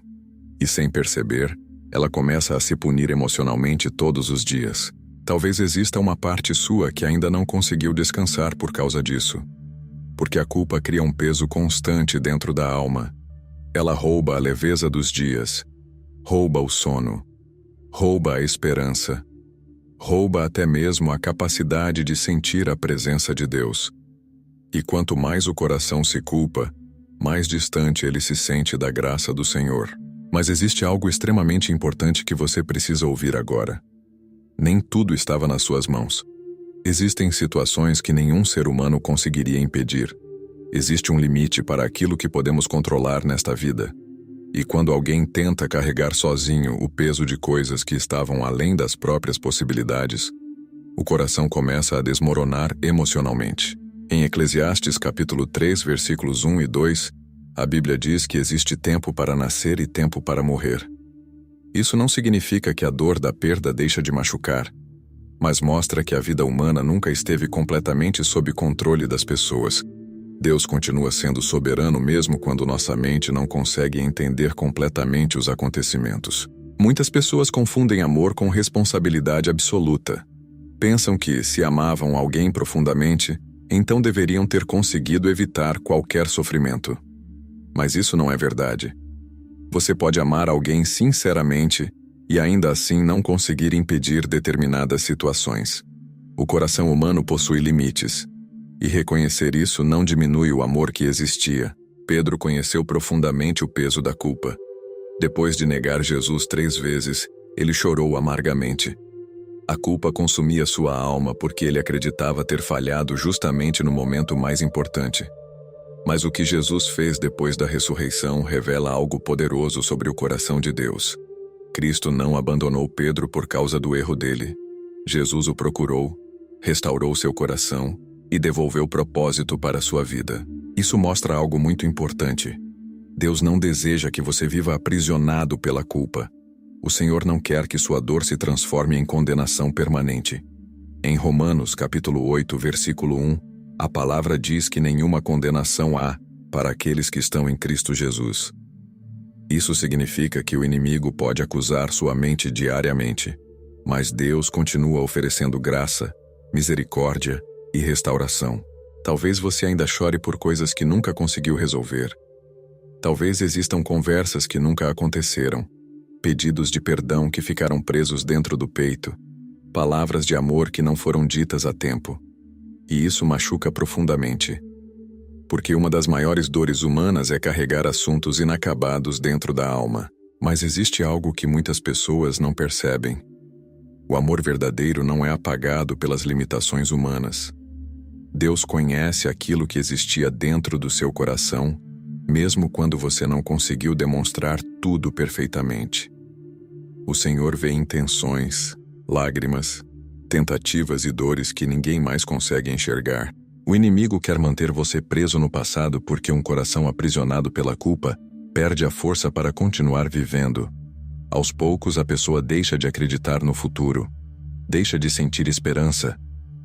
E sem perceber, ela começa a se punir emocionalmente todos os dias. Talvez exista uma parte sua que ainda não conseguiu descansar por causa disso. Porque a culpa cria um peso constante dentro da alma. Ela rouba a leveza dos dias, rouba o sono, rouba a esperança, rouba até mesmo a capacidade de sentir a presença de Deus. E quanto mais o coração se culpa, mais distante ele se sente da graça do Senhor. Mas existe algo extremamente importante que você precisa ouvir agora. Nem tudo estava nas suas mãos. Existem situações que nenhum ser humano conseguiria impedir. Existe um limite para aquilo que podemos controlar nesta vida. E quando alguém tenta carregar sozinho o peso de coisas que estavam além das próprias possibilidades, o coração começa a desmoronar emocionalmente. Em Eclesiastes capítulo 3, versículos 1 e 2, a Bíblia diz que existe tempo para nascer e tempo para morrer. Isso não significa que a dor da perda deixa de machucar, mas mostra que a vida humana nunca esteve completamente sob controle das pessoas. Deus continua sendo soberano mesmo quando nossa mente não consegue entender completamente os acontecimentos. Muitas pessoas confundem amor com responsabilidade absoluta. Pensam que, se amavam alguém profundamente, então deveriam ter conseguido evitar qualquer sofrimento. Mas isso não é verdade. Você pode amar alguém sinceramente e ainda assim não conseguir impedir determinadas situações. O coração humano possui limites, e reconhecer isso não diminui o amor que existia. Pedro conheceu profundamente o peso da culpa. Depois de negar Jesus 3 vezes, ele chorou amargamente. A culpa consumia sua alma porque ele acreditava ter falhado justamente no momento mais importante. Mas o que Jesus fez depois da ressurreição revela algo poderoso sobre o coração de Deus. Cristo não abandonou Pedro por causa do erro dele. Jesus o procurou, restaurou seu coração e devolveu propósito para sua vida. Isso mostra algo muito importante. Deus não deseja que você viva aprisionado pela culpa. O Senhor não quer que sua dor se transforme em condenação permanente. Em Romanos capítulo 8, versículo 1, a palavra diz que nenhuma condenação há para aqueles que estão em Cristo Jesus. Isso significa que o inimigo pode acusar sua mente diariamente, mas Deus continua oferecendo graça, misericórdia e restauração. Talvez você ainda chore por coisas que nunca conseguiu resolver. Talvez existam conversas que nunca aconteceram, pedidos de perdão que ficaram presos dentro do peito, palavras de amor que não foram ditas a tempo. E isso machuca profundamente. Porque uma das maiores dores humanas é carregar assuntos inacabados dentro da alma. Mas existe algo que muitas pessoas não percebem. O amor verdadeiro não é apagado pelas limitações humanas. Deus conhece aquilo que existia dentro do seu coração, mesmo quando você não conseguiu demonstrar tudo perfeitamente. O Senhor vê intenções, lágrimas, tentativas e dores que ninguém mais consegue enxergar. O inimigo quer manter você preso no passado porque um coração aprisionado pela culpa perde a força para continuar vivendo. Aos poucos a pessoa deixa de acreditar no futuro, deixa de sentir esperança,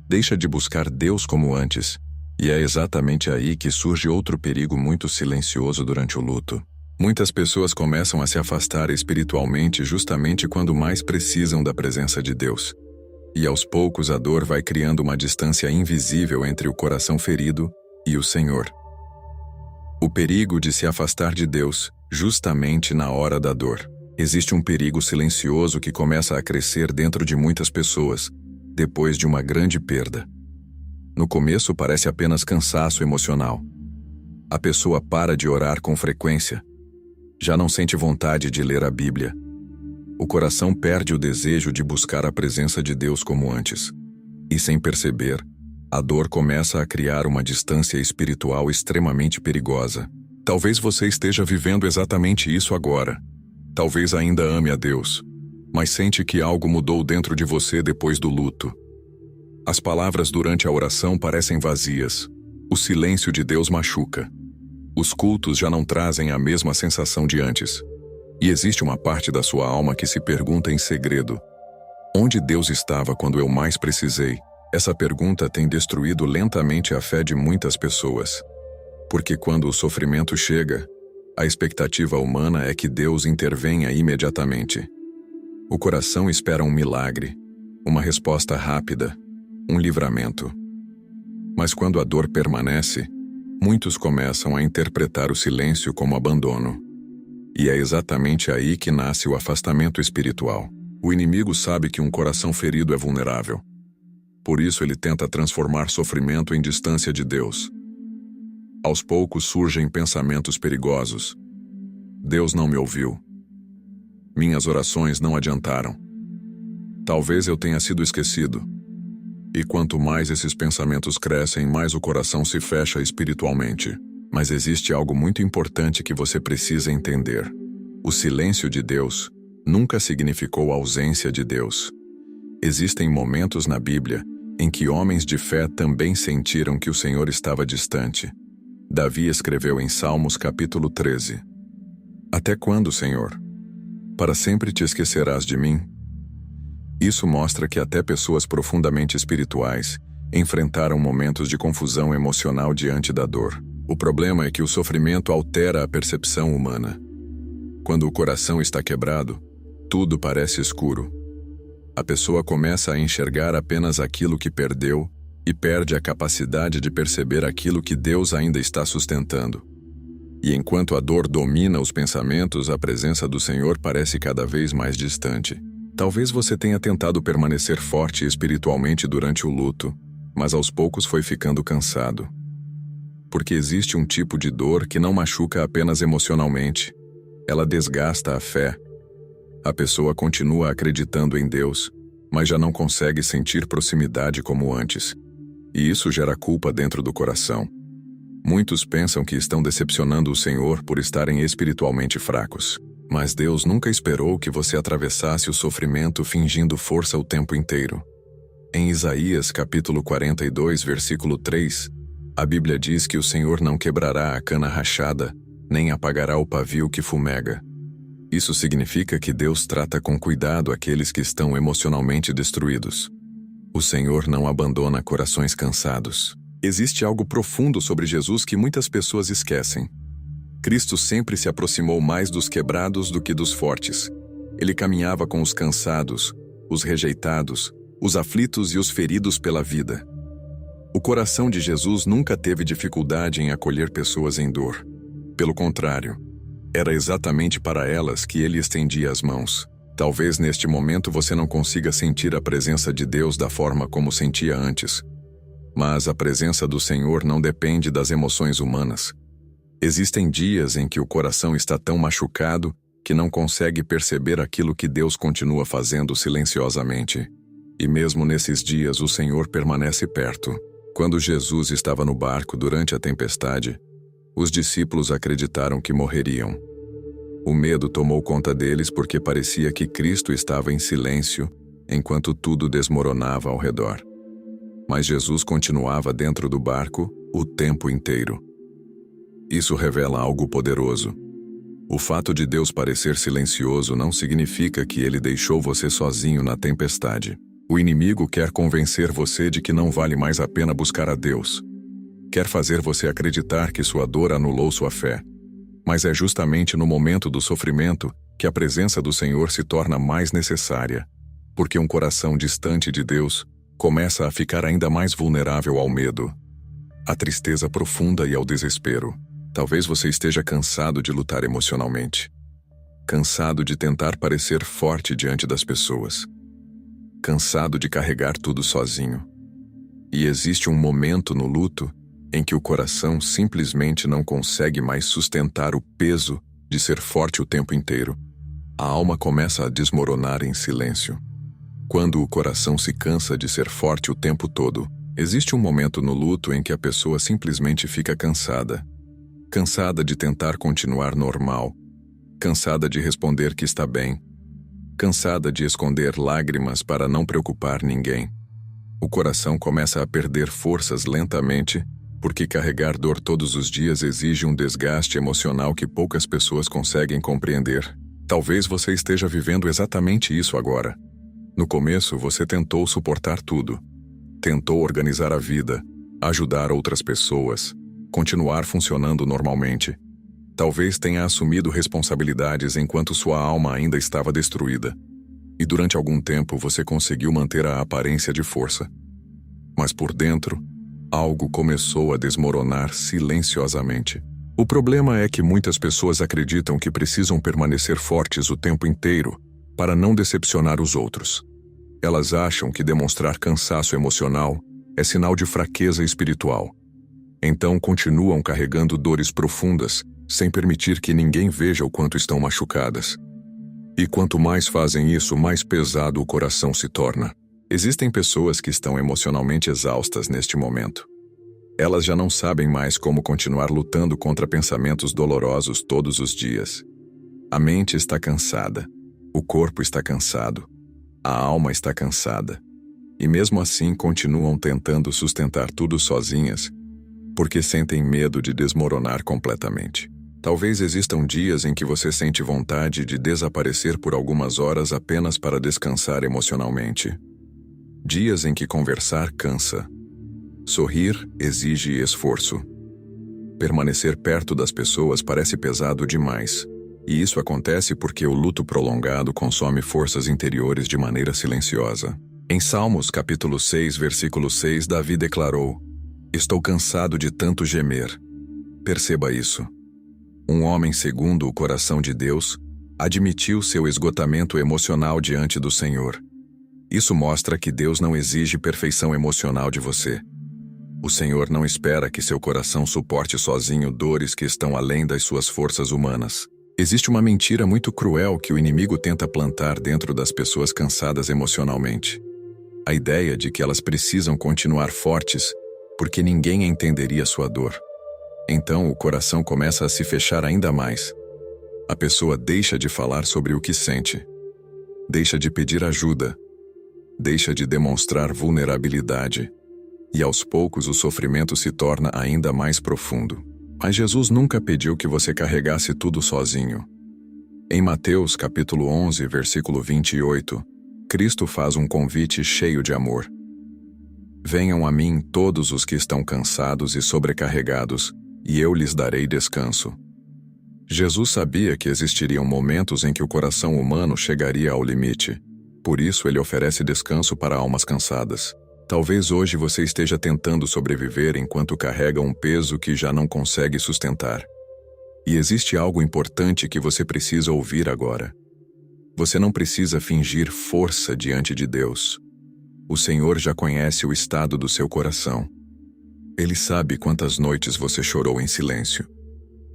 deixa de buscar Deus como antes, e é exatamente aí que surge outro perigo muito silencioso durante o luto. Muitas pessoas começam a se afastar espiritualmente justamente quando mais precisam da presença de Deus. E aos poucos a dor vai criando uma distância invisível entre o coração ferido e o Senhor. O perigo de se afastar de Deus, justamente na hora da dor. Existe um perigo silencioso que começa a crescer dentro de muitas pessoas, depois de uma grande perda. No começo parece apenas cansaço emocional. A pessoa para de orar com frequência. Já não sente vontade de ler a Bíblia. O coração perde o desejo de buscar a presença de Deus como antes. E sem perceber, a dor começa a criar uma distância espiritual extremamente perigosa. Talvez você esteja vivendo exatamente isso agora. Talvez ainda ame a Deus, mas sente que algo mudou dentro de você depois do luto. As palavras durante a oração parecem vazias. O silêncio de Deus machuca. Os cultos já não trazem a mesma sensação de antes. E existe uma parte da sua alma que se pergunta em segredo: onde Deus estava quando eu mais precisei? Essa pergunta tem destruído lentamente a fé de muitas pessoas. Porque quando o sofrimento chega, a expectativa humana é que Deus intervenha imediatamente. O coração espera um milagre, uma resposta rápida, um livramento. Mas quando a dor permanece, muitos começam a interpretar o silêncio como abandono. E é exatamente aí que nasce o afastamento espiritual. O inimigo sabe que um coração ferido é vulnerável. Por isso ele tenta transformar sofrimento em distância de Deus. Aos poucos surgem pensamentos perigosos. Deus não me ouviu. Minhas orações não adiantaram. Talvez eu tenha sido esquecido. E quanto mais esses pensamentos crescem, mais o coração se fecha espiritualmente. Mas existe algo muito importante que você precisa entender. O silêncio de Deus nunca significou ausência de Deus. Existem momentos na Bíblia em que homens de fé também sentiram que o Senhor estava distante. Davi escreveu em Salmos capítulo 13: Até quando, Senhor? Para sempre te esquecerás de mim? Isso mostra que até pessoas profundamente espirituais enfrentaram momentos de confusão emocional diante da dor. O problema é que o sofrimento altera a percepção humana. Quando o coração está quebrado, tudo parece escuro. A pessoa começa a enxergar apenas aquilo que perdeu e perde a capacidade de perceber aquilo que Deus ainda está sustentando. E enquanto a dor domina os pensamentos, a presença do Senhor parece cada vez mais distante. Talvez você tenha tentado permanecer forte espiritualmente durante o luto, mas aos poucos foi ficando cansado. Porque existe um tipo de dor que não machuca apenas emocionalmente. Ela desgasta a fé. A pessoa continua acreditando em Deus, mas já não consegue sentir proximidade como antes. E isso gera culpa dentro do coração. Muitos pensam que estão decepcionando o Senhor por estarem espiritualmente fracos. Mas Deus nunca esperou que você atravessasse o sofrimento fingindo força o tempo inteiro. Em Isaías capítulo 42, versículo 3, a Bíblia diz que o Senhor não quebrará a cana rachada, nem apagará o pavio que fumega. Isso significa que Deus trata com cuidado aqueles que estão emocionalmente destruídos. O Senhor não abandona corações cansados. Existe algo profundo sobre Jesus que muitas pessoas esquecem. Cristo sempre se aproximou mais dos quebrados do que dos fortes. Ele caminhava com os cansados, os rejeitados, os aflitos e os feridos pela vida. O coração de Jesus nunca teve dificuldade em acolher pessoas em dor. Pelo contrário, era exatamente para elas que ele estendia as mãos. Talvez neste momento você não consiga sentir a presença de Deus da forma como sentia antes. Mas a presença do Senhor não depende das emoções humanas. Existem dias em que o coração está tão machucado que não consegue perceber aquilo que Deus continua fazendo silenciosamente. E mesmo nesses dias o Senhor permanece perto. Quando Jesus estava no barco durante a tempestade, os discípulos acreditaram que morreriam. O medo tomou conta deles porque parecia que Cristo estava em silêncio enquanto tudo desmoronava ao redor. Mas Jesus continuava dentro do barco o tempo inteiro. Isso revela algo poderoso. O fato de Deus parecer silencioso não significa que Ele deixou você sozinho na tempestade. O inimigo quer convencer você de que não vale mais a pena buscar a Deus. Quer fazer você acreditar que sua dor anulou sua fé. Mas é justamente no momento do sofrimento que a presença do Senhor se torna mais necessária, porque um coração distante de Deus começa a ficar ainda mais vulnerável ao medo, à tristeza profunda e ao desespero. Talvez você esteja cansado de lutar emocionalmente, cansado de tentar parecer forte diante das pessoas, cansado de carregar tudo sozinho. E existe um momento no luto em que o coração simplesmente não consegue mais sustentar o peso de ser forte o tempo inteiro. A alma começa a desmoronar em silêncio. Quando o coração se cansa de ser forte o tempo todo, existe um momento no luto em que a pessoa simplesmente fica cansada. Cansada de tentar continuar normal. Cansada de responder que está bem. Cansada de esconder lágrimas para não preocupar ninguém. O coração começa a perder forças lentamente, porque carregar dor todos os dias exige um desgaste emocional que poucas pessoas conseguem compreender. Talvez você esteja vivendo exatamente isso agora. No começo, você tentou suportar tudo. Tentou organizar a vida, ajudar outras pessoas, continuar funcionando normalmente. Talvez tenha assumido responsabilidades enquanto sua alma ainda estava destruída. E durante algum tempo você conseguiu manter a aparência de força. Mas por dentro, algo começou a desmoronar silenciosamente. O problema é que muitas pessoas acreditam que precisam permanecer fortes o tempo inteiro para não decepcionar os outros. Elas acham que demonstrar cansaço emocional é sinal de fraqueza espiritual. Então continuam carregando dores profundas, sem permitir que ninguém veja o quanto estão machucadas. E quanto mais fazem isso, mais pesado o coração se torna. Existem pessoas que estão emocionalmente exaustas neste momento. Elas já não sabem mais como continuar lutando contra pensamentos dolorosos todos os dias. A mente está cansada, o corpo está cansado, a alma está cansada. E mesmo assim continuam tentando sustentar tudo sozinhas, porque sentem medo de desmoronar completamente. Talvez existam dias em que você sente vontade de desaparecer por algumas horas apenas para descansar emocionalmente. Dias em que conversar cansa. Sorrir exige esforço. Permanecer perto das pessoas parece pesado demais. E isso acontece porque o luto prolongado consome forças interiores de maneira silenciosa. Em Salmos capítulo 6, versículo 6, Davi declarou: "Estou cansado de tanto gemer." Perceba isso. Um homem segundo o coração de Deus admitiu seu esgotamento emocional diante do Senhor. Isso mostra que Deus não exige perfeição emocional de você. O Senhor não espera que seu coração suporte sozinho dores que estão além das suas forças humanas. Existe uma mentira muito cruel que o inimigo tenta plantar dentro das pessoas cansadas emocionalmente. A ideia de que elas precisam continuar fortes porque ninguém entenderia sua dor. Então o coração começa a se fechar ainda mais. A pessoa deixa de falar sobre o que sente. Deixa de pedir ajuda. Deixa de demonstrar vulnerabilidade. E aos poucos o sofrimento se torna ainda mais profundo. Mas Jesus nunca pediu que você carregasse tudo sozinho. Em Mateus capítulo 11, versículo 28, Cristo faz um convite cheio de amor. "Venham a mim todos os que estão cansados e sobrecarregados, e eu lhes darei descanso." Jesus sabia que existiriam momentos em que o coração humano chegaria ao limite. Por isso ele oferece descanso para almas cansadas. Talvez hoje você esteja tentando sobreviver enquanto carrega um peso que já não consegue sustentar. E existe algo importante que você precisa ouvir agora. Você não precisa fingir força diante de Deus. O Senhor já conhece o estado do seu coração. Ele sabe quantas noites você chorou em silêncio.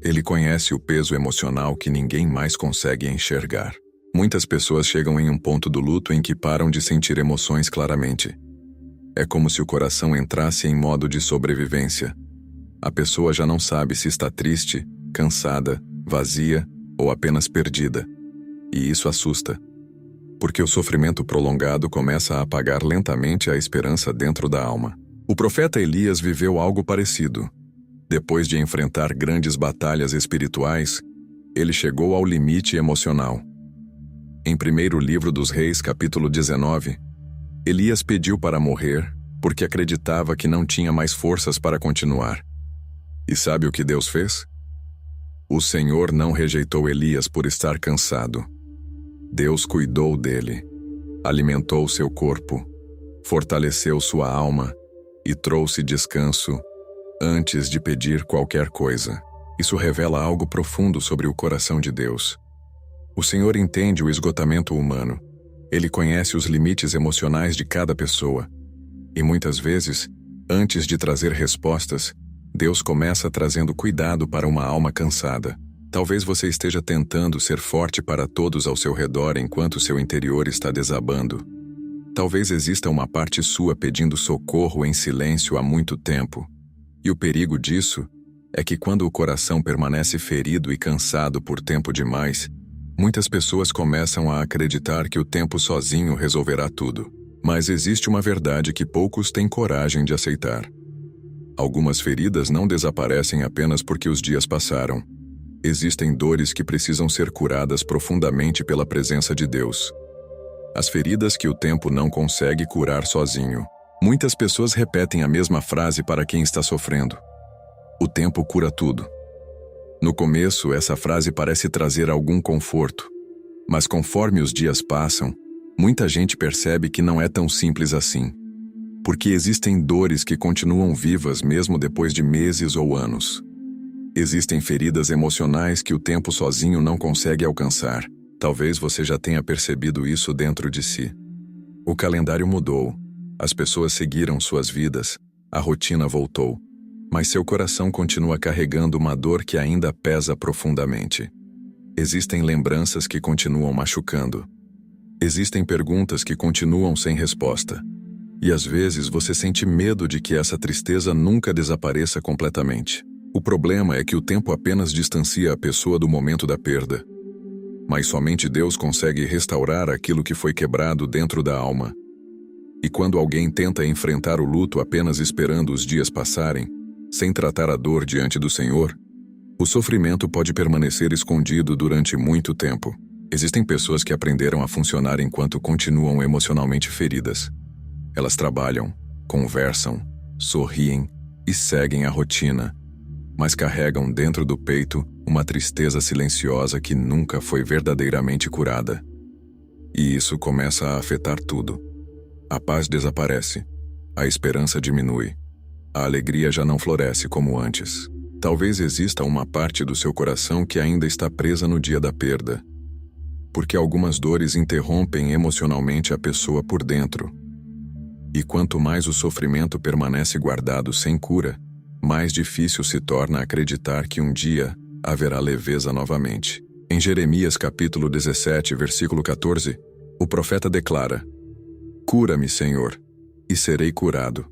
Ele conhece o peso emocional que ninguém mais consegue enxergar. Muitas pessoas chegam em um ponto do luto em que param de sentir emoções claramente. É como se o coração entrasse em modo de sobrevivência. A pessoa já não sabe se está triste, cansada, vazia ou apenas perdida. E isso assusta. Porque o sofrimento prolongado começa a apagar lentamente a esperança dentro da alma. O profeta Elias viveu algo parecido. Depois de enfrentar grandes batalhas espirituais, ele chegou ao limite emocional. Em 1º Livro dos Reis, capítulo 19, Elias pediu para morrer porque acreditava que não tinha mais forças para continuar. E sabe o que Deus fez? O Senhor não rejeitou Elias por estar cansado. Deus cuidou dele, alimentou seu corpo, fortaleceu sua alma e trouxe descanso antes de pedir qualquer coisa. Isso revela algo profundo sobre o coração de Deus. O Senhor entende o esgotamento humano. Ele conhece os limites emocionais de cada pessoa. E muitas vezes, antes de trazer respostas, Deus começa trazendo cuidado para uma alma cansada. Talvez você esteja tentando ser forte para todos ao seu redor enquanto seu interior está desabando. Talvez exista uma parte sua pedindo socorro em silêncio há muito tempo. E o perigo disso é que quando o coração permanece ferido e cansado por tempo demais, muitas pessoas começam a acreditar que o tempo sozinho resolverá tudo. Mas existe uma verdade que poucos têm coragem de aceitar. Algumas feridas não desaparecem apenas porque os dias passaram. Existem dores que precisam ser curadas profundamente pela presença de Deus. As feridas que o tempo não consegue curar sozinho. Muitas pessoas repetem a mesma frase para quem está sofrendo. O tempo cura tudo. No começo, essa frase parece trazer algum conforto. Mas conforme os dias passam, muita gente percebe que não é tão simples assim. Porque existem dores que continuam vivas mesmo depois de meses ou anos. Existem feridas emocionais que o tempo sozinho não consegue alcançar. Talvez você já tenha percebido isso dentro de si. O calendário mudou, as pessoas seguiram suas vidas, a rotina voltou, mas seu coração continua carregando uma dor que ainda pesa profundamente. Existem lembranças que continuam machucando. Existem perguntas que continuam sem resposta. E às vezes você sente medo de que essa tristeza nunca desapareça completamente. O problema é que o tempo apenas distancia a pessoa do momento da perda. Mas somente Deus consegue restaurar aquilo que foi quebrado dentro da alma. E quando alguém tenta enfrentar o luto apenas esperando os dias passarem, sem tratar a dor diante do Senhor, o sofrimento pode permanecer escondido durante muito tempo. Existem pessoas que aprenderam a funcionar enquanto continuam emocionalmente feridas. Elas trabalham, conversam, sorriem e seguem a rotina, mas carregam dentro do peito uma tristeza silenciosa que nunca foi verdadeiramente curada. E isso começa a afetar tudo. A paz desaparece, a esperança diminui, a alegria já não floresce como antes. Talvez exista uma parte do seu coração que ainda está presa no dia da perda, porque algumas dores interrompem emocionalmente a pessoa por dentro. E quanto mais o sofrimento permanece guardado sem cura, mais difícil se torna acreditar que um dia haverá leveza novamente. Em Jeremias capítulo 17, versículo 14, o profeta declara: "Cura-me, Senhor, e serei curado."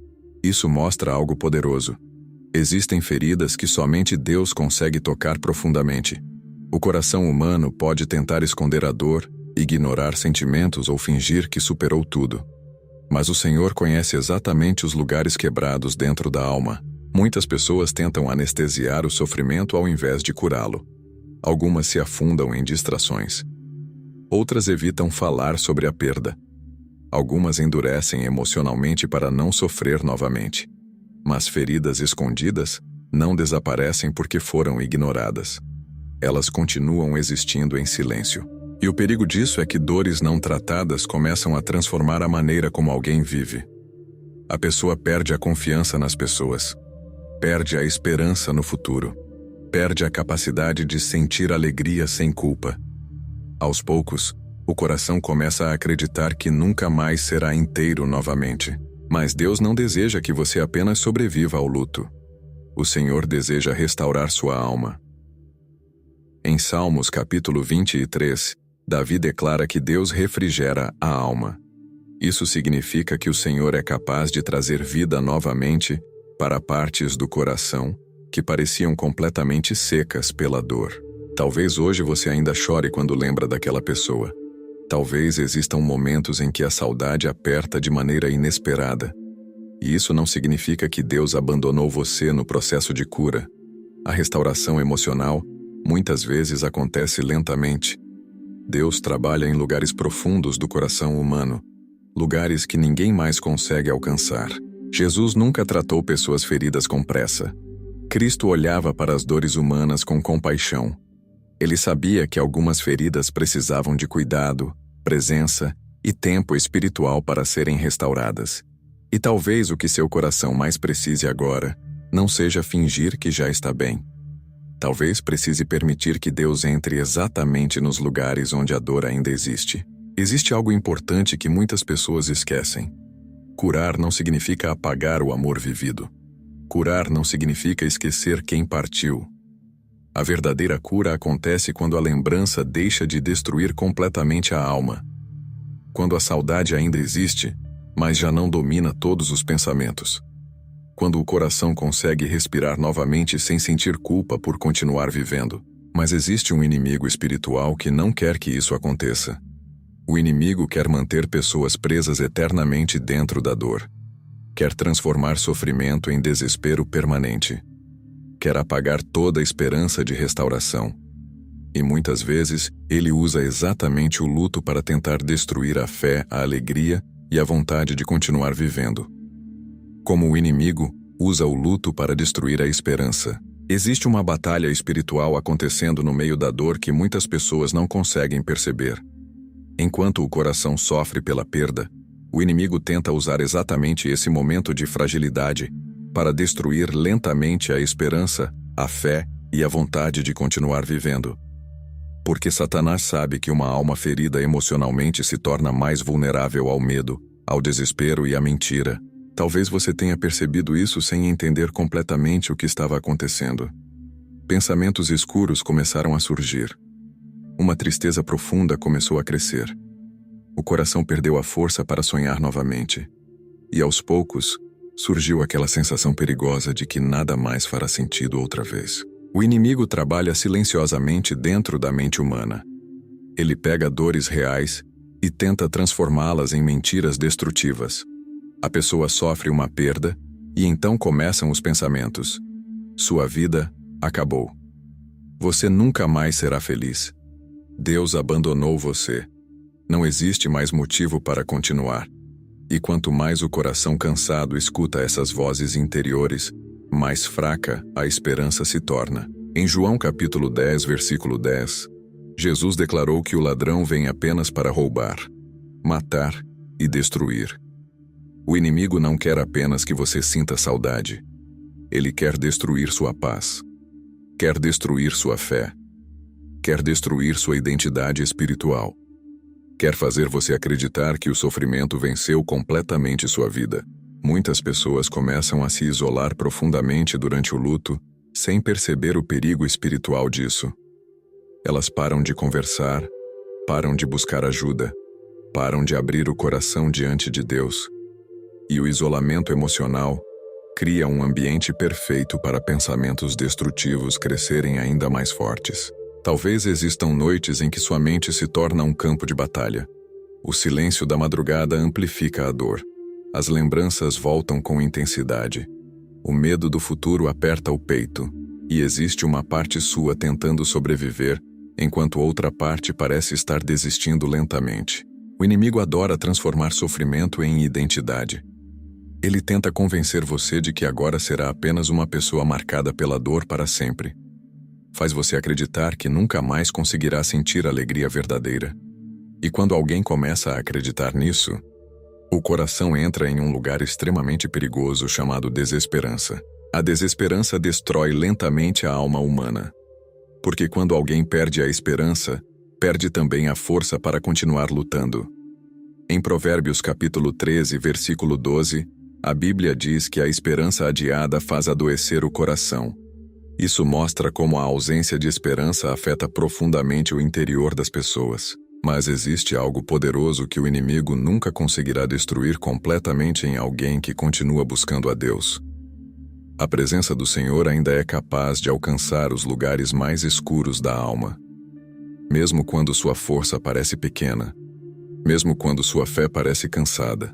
Isso mostra algo poderoso. Existem feridas que somente Deus consegue tocar profundamente. O coração humano pode tentar esconder a dor, ignorar sentimentos ou fingir que superou tudo. Mas o Senhor conhece exatamente os lugares quebrados dentro da alma. Muitas pessoas tentam anestesiar o sofrimento ao invés de curá-lo. Algumas se afundam em distrações. Outras evitam falar sobre a perda. Algumas endurecem emocionalmente para não sofrer novamente. Mas feridas escondidas não desaparecem porque foram ignoradas. Elas continuam existindo em silêncio. E o perigo disso é que dores não tratadas começam a transformar a maneira como alguém vive. A pessoa perde a confiança nas pessoas. Perde a esperança no futuro. Perde a capacidade de sentir alegria sem culpa. Aos poucos, o coração começa a acreditar que nunca mais será inteiro novamente. Mas Deus não deseja que você apenas sobreviva ao luto. O Senhor deseja restaurar sua alma. Em Salmos capítulo 23, Davi declara que Deus refrigera a alma. Isso significa que o Senhor é capaz de trazer vida novamente para partes do coração que pareciam completamente secas pela dor. Talvez hoje você ainda chore quando lembra daquela pessoa. Talvez existam momentos em que a saudade aperta de maneira inesperada. E isso não significa que Deus abandonou você no processo de cura. A restauração emocional muitas vezes acontece lentamente. Deus trabalha em lugares profundos do coração humano, lugares que ninguém mais consegue alcançar. Jesus nunca tratou pessoas feridas com pressa. Cristo olhava para as dores humanas com compaixão. Ele sabia que algumas feridas precisavam de cuidado, presença e tempo espiritual para serem restauradas. E talvez o que seu coração mais precise agora não seja fingir que já está bem. Talvez precise permitir que Deus entre exatamente nos lugares onde a dor ainda existe. Existe algo importante que muitas pessoas esquecem. Curar não significa apagar o amor vivido. Curar não significa esquecer quem partiu. A verdadeira cura acontece quando a lembrança deixa de destruir completamente a alma. Quando a saudade ainda existe, mas já não domina todos os pensamentos. Quando o coração consegue respirar novamente sem sentir culpa por continuar vivendo. Mas existe um inimigo espiritual que não quer que isso aconteça. O inimigo quer manter pessoas presas eternamente dentro da dor. Quer transformar sofrimento em desespero permanente. Quer apagar toda a esperança de restauração. E muitas vezes, ele usa exatamente o luto para tentar destruir a fé, a alegria e a vontade de continuar vivendo. Como o inimigo usa o luto para destruir a esperança. Existe uma batalha espiritual acontecendo no meio da dor que muitas pessoas não conseguem perceber. Enquanto o coração sofre pela perda, o inimigo tenta usar exatamente esse momento de fragilidade para destruir lentamente a esperança, a fé e a vontade de continuar vivendo. Porque Satanás sabe que uma alma ferida emocionalmente se torna mais vulnerável ao medo, ao desespero e à mentira. Talvez você tenha percebido isso sem entender completamente o que estava acontecendo. Pensamentos escuros começaram a surgir. Uma tristeza profunda começou a crescer. O coração perdeu a força para sonhar novamente. E aos poucos, surgiu aquela sensação perigosa de que nada mais fará sentido outra vez. O inimigo trabalha silenciosamente dentro da mente humana. Ele pega dores reais e tenta transformá-las em mentiras destrutivas. A pessoa sofre uma perda e então começam os pensamentos. Sua vida acabou. Você nunca mais será feliz. Deus abandonou você. Não existe mais motivo para continuar. E quanto mais o coração cansado escuta essas vozes interiores, mais fraca a esperança se torna. Em João capítulo 10, versículo 10, Jesus declarou que o ladrão vem apenas para roubar, matar e destruir. O inimigo não quer apenas que você sinta saudade. Ele quer destruir sua paz. Quer destruir sua fé. Quer destruir sua identidade espiritual. Quer fazer você acreditar que o sofrimento venceu completamente sua vida. Muitas pessoas começam a se isolar profundamente durante o luto, sem perceber o perigo espiritual disso. Elas param de conversar, param de buscar ajuda, param de abrir o coração diante de Deus. E o isolamento emocional cria um ambiente perfeito para pensamentos destrutivos crescerem ainda mais fortes. Talvez existam noites em que sua mente se torna um campo de batalha. O silêncio da madrugada amplifica a dor. As lembranças voltam com intensidade. O medo do futuro aperta o peito, e existe uma parte sua tentando sobreviver, enquanto outra parte parece estar desistindo lentamente. O inimigo adora transformar sofrimento em identidade. Ele tenta convencer você de que agora será apenas uma pessoa marcada pela dor para sempre. Faz você acreditar que nunca mais conseguirá sentir alegria verdadeira. E quando alguém começa a acreditar nisso, o coração entra em um lugar extremamente perigoso chamado desesperança. A desesperança destrói lentamente a alma humana. Porque quando alguém perde a esperança, perde também a força para continuar lutando. Em Provérbios capítulo 13, versículo 12, a Bíblia diz que a esperança adiada faz adoecer o coração, Isso mostra como a ausência de esperança afeta profundamente o interior das pessoas. Mas existe algo poderoso que o inimigo nunca conseguirá destruir completamente em alguém que continua buscando a Deus. A presença do Senhor ainda é capaz de alcançar os lugares mais escuros da alma. Mesmo quando sua força parece pequena, mesmo quando sua fé parece cansada,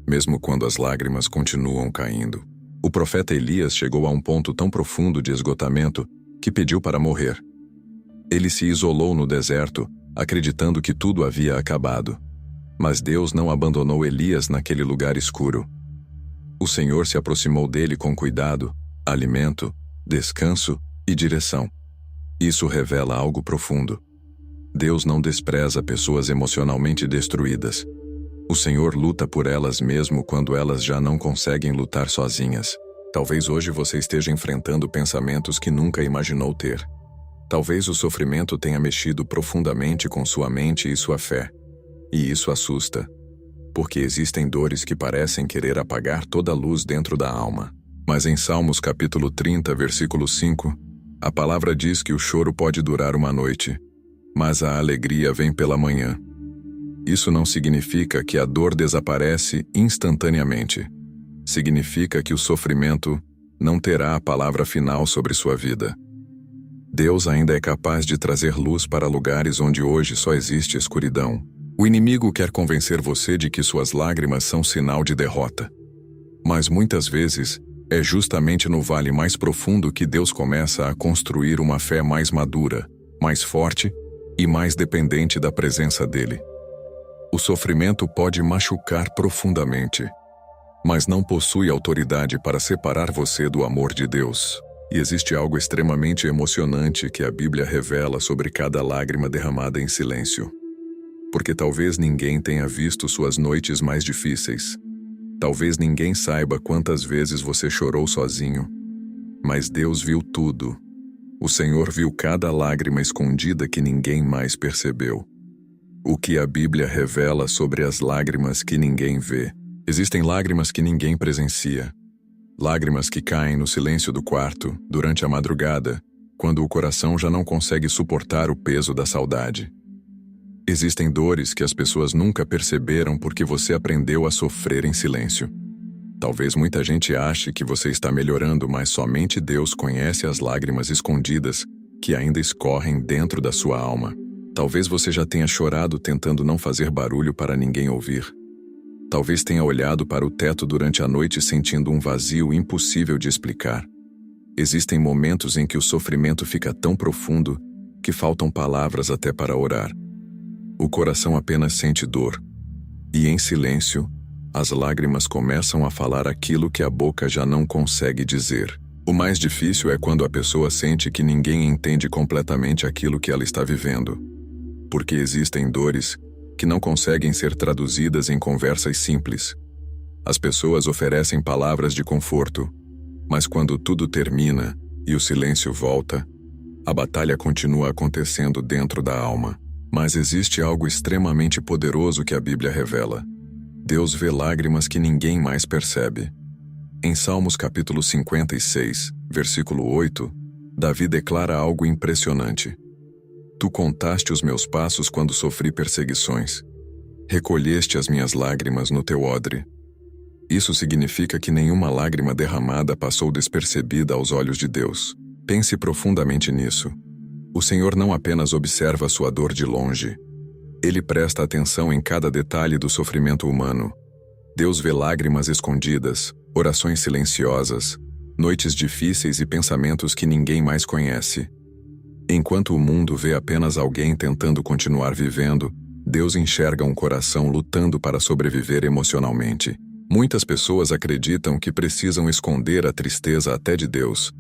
mesmo quando as lágrimas continuam caindo. O profeta Elias chegou a um ponto tão profundo de esgotamento que pediu para morrer. Ele se isolou no deserto, acreditando que tudo havia acabado. Mas Deus não abandonou Elias naquele lugar escuro. O Senhor se aproximou dele com cuidado, alimento, descanso e direção. Isso revela algo profundo. Deus não despreza pessoas emocionalmente destruídas. O Senhor luta por elas mesmo quando elas já não conseguem lutar sozinhas. Talvez hoje você esteja enfrentando pensamentos que nunca imaginou ter. Talvez o sofrimento tenha mexido profundamente com sua mente e sua fé. E isso assusta, porque existem dores que parecem querer apagar toda a luz dentro da alma. Mas em Salmos capítulo 30, versículo 5, a palavra diz que o choro pode durar uma noite, mas a alegria vem pela manhã. Isso não significa que a dor desaparece instantaneamente. Significa que o sofrimento não terá a palavra final sobre sua vida. Deus ainda é capaz de trazer luz para lugares onde hoje só existe escuridão. O inimigo quer convencer você de que suas lágrimas são sinal de derrota. Mas muitas vezes, é justamente no vale mais profundo que Deus começa a construir uma fé mais madura, mais forte e mais dependente da presença dele. O sofrimento pode machucar profundamente, mas não possui autoridade para separar você do amor de Deus. E existe algo extremamente emocionante que a Bíblia revela sobre cada lágrima derramada em silêncio. Porque talvez ninguém tenha visto suas noites mais difíceis. Talvez ninguém saiba quantas vezes você chorou sozinho. Mas Deus viu tudo. O Senhor viu cada lágrima escondida que ninguém mais percebeu. O que a Bíblia revela sobre as lágrimas que ninguém vê. Existem lágrimas que ninguém presencia. Lágrimas que caem no silêncio do quarto, durante a madrugada, quando o coração já não consegue suportar o peso da saudade. Existem dores que as pessoas nunca perceberam porque você aprendeu a sofrer em silêncio. Talvez muita gente ache que você está melhorando, mas somente Deus conhece as lágrimas escondidas que ainda escorrem dentro da sua alma. Talvez você já tenha chorado tentando não fazer barulho para ninguém ouvir. Talvez tenha olhado para o teto durante a noite sentindo um vazio impossível de explicar. Existem momentos em que o sofrimento fica tão profundo que faltam palavras até para orar. O coração apenas sente dor. E em silêncio, as lágrimas começam a falar aquilo que a boca já não consegue dizer. O mais difícil é quando a pessoa sente que ninguém entende completamente aquilo que ela está vivendo. Porque existem dores que não conseguem ser traduzidas em conversas simples. As pessoas oferecem palavras de conforto, mas quando tudo termina e o silêncio volta, a batalha continua acontecendo dentro da alma. Mas existe algo extremamente poderoso que a Bíblia revela. Deus vê lágrimas que ninguém mais percebe. Em Salmos capítulo 56, versículo 8, Davi declara algo impressionante. Tu contaste os meus passos quando sofri perseguições. Recolheste as minhas lágrimas no teu odre. Isso significa que nenhuma lágrima derramada passou despercebida aos olhos de Deus. Pense profundamente nisso. O Senhor não apenas observa sua dor de longe. Ele presta atenção em cada detalhe do sofrimento humano. Deus vê lágrimas escondidas, orações silenciosas, noites difíceis e pensamentos que ninguém mais conhece. Enquanto o mundo vê apenas alguém tentando continuar vivendo, Deus enxerga um coração lutando para sobreviver emocionalmente. Muitas pessoas acreditam que precisam esconder a tristeza até de Deus.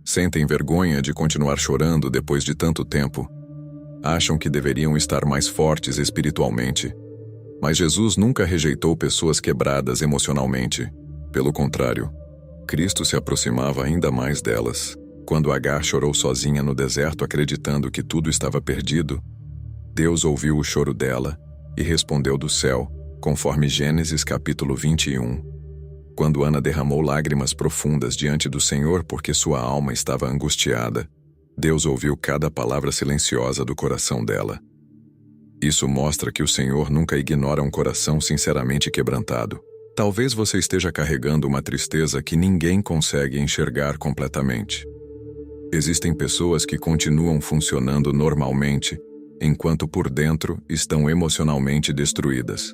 Sentem vergonha de continuar chorando depois de tanto tempo. Acham que deveriam estar mais fortes espiritualmente. Mas Jesus nunca rejeitou pessoas quebradas emocionalmente. Pelo contrário, Cristo se aproximava ainda mais delas. Quando Agar chorou sozinha no deserto acreditando que tudo estava perdido, Deus ouviu o choro dela e respondeu do céu, conforme Gênesis capítulo 21. Quando Ana derramou lágrimas profundas diante do Senhor porque sua alma estava angustiada, Deus ouviu cada palavra silenciosa do coração dela. Isso mostra que o Senhor nunca ignora um coração sinceramente quebrantado. Talvez você esteja carregando uma tristeza que ninguém consegue enxergar completamente. Existem pessoas que continuam funcionando normalmente, enquanto por dentro estão emocionalmente destruídas.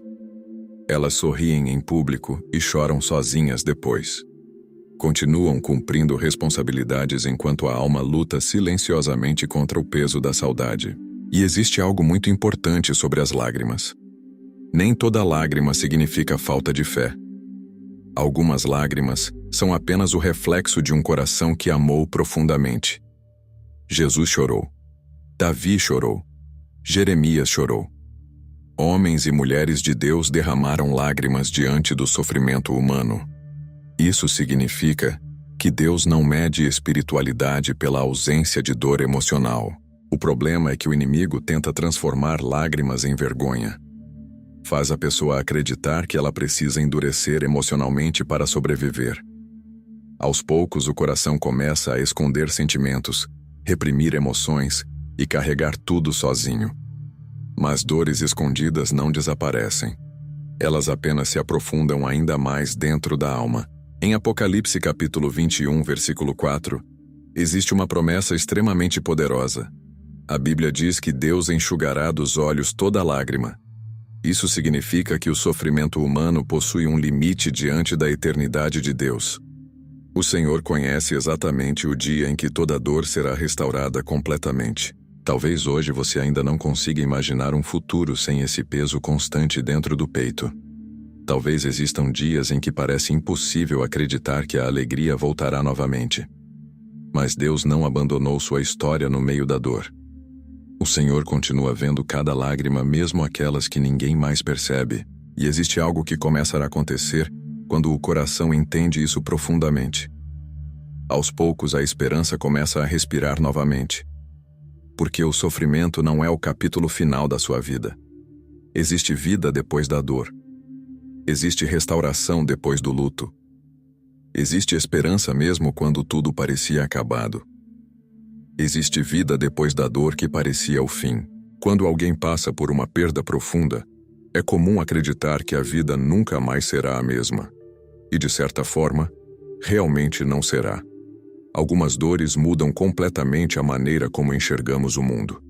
Elas sorriem em público e choram sozinhas depois. Continuam cumprindo responsabilidades enquanto a alma luta silenciosamente contra o peso da saudade. E existe algo muito importante sobre as lágrimas. Nem toda lágrima significa falta de fé. Algumas lágrimas são apenas o reflexo de um coração que amou profundamente. Jesus chorou. Davi chorou. Jeremias chorou. Homens e mulheres de Deus derramaram lágrimas diante do sofrimento humano. Isso significa que Deus não mede espiritualidade pela ausência de dor emocional. O problema é que o inimigo tenta transformar lágrimas em vergonha. Faz a pessoa acreditar que ela precisa endurecer emocionalmente para sobreviver. Aos poucos, o coração começa a esconder sentimentos, reprimir emoções e carregar tudo sozinho. Mas dores escondidas não desaparecem. Elas apenas se aprofundam ainda mais dentro da alma. Em Apocalipse capítulo 21, versículo 4, existe uma promessa extremamente poderosa. A Bíblia diz que Deus enxugará dos olhos toda lágrima. Isso significa que o sofrimento humano possui um limite diante da eternidade de Deus. O Senhor conhece exatamente o dia em que toda dor será restaurada completamente. Talvez hoje você ainda não consiga imaginar um futuro sem esse peso constante dentro do peito. Talvez existam dias em que parece impossível acreditar que a alegria voltará novamente. Mas Deus não abandonou sua história no meio da dor. O Senhor continua vendo cada lágrima, mesmo aquelas que ninguém mais percebe, e existe algo que começa a acontecer quando o coração entende isso profundamente. Aos poucos, a esperança começa a respirar novamente. Porque o sofrimento não é o capítulo final da sua vida. Existe vida depois da dor. Existe restauração depois do luto. Existe esperança mesmo quando tudo parecia acabado. Existe vida depois da dor que parecia o fim. Quando alguém passa por uma perda profunda, é comum acreditar que a vida nunca mais será a mesma. E de certa forma, realmente não será. Algumas dores mudam completamente a maneira como enxergamos o mundo.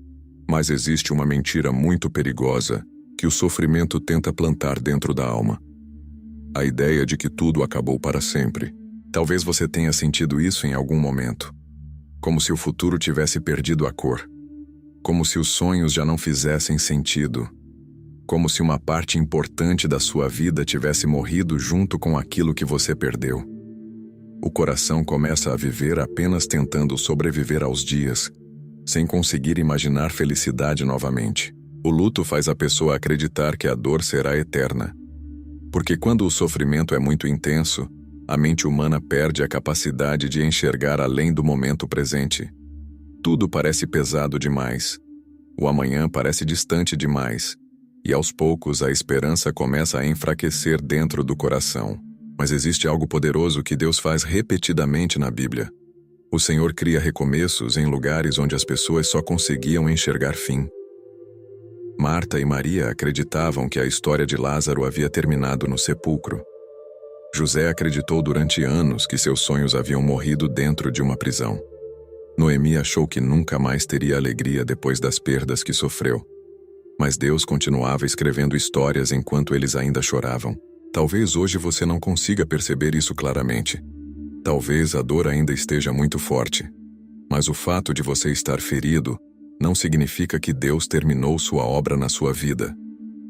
Mas existe uma mentira muito perigosa que o sofrimento tenta plantar dentro da alma. A ideia de que tudo acabou para sempre. Talvez você tenha sentido isso em algum momento. Como se o futuro tivesse perdido a cor. Como se os sonhos já não fizessem sentido. Como se uma parte importante da sua vida tivesse morrido junto com aquilo que você perdeu. O coração começa a viver apenas tentando sobreviver aos dias, sem conseguir imaginar felicidade novamente. O luto faz a pessoa acreditar que a dor será eterna. Porque quando o sofrimento é muito intenso, a mente humana perde a capacidade de enxergar além do momento presente. Tudo parece pesado demais. O amanhã parece distante demais. E aos poucos a esperança começa a enfraquecer dentro do coração. Mas existe algo poderoso que Deus faz repetidamente na Bíblia. O Senhor cria recomeços em lugares onde as pessoas só conseguiam enxergar fim. Marta e Maria acreditavam que a história de Lázaro havia terminado no sepulcro. José acreditou durante anos que seus sonhos haviam morrido dentro de uma prisão. Noemi achou que nunca mais teria alegria depois das perdas que sofreu. Mas Deus continuava escrevendo histórias enquanto eles ainda choravam. Talvez hoje você não consiga perceber isso claramente. Talvez a dor ainda esteja muito forte. Mas o fato de você estar ferido não significa que Deus terminou sua obra na sua vida.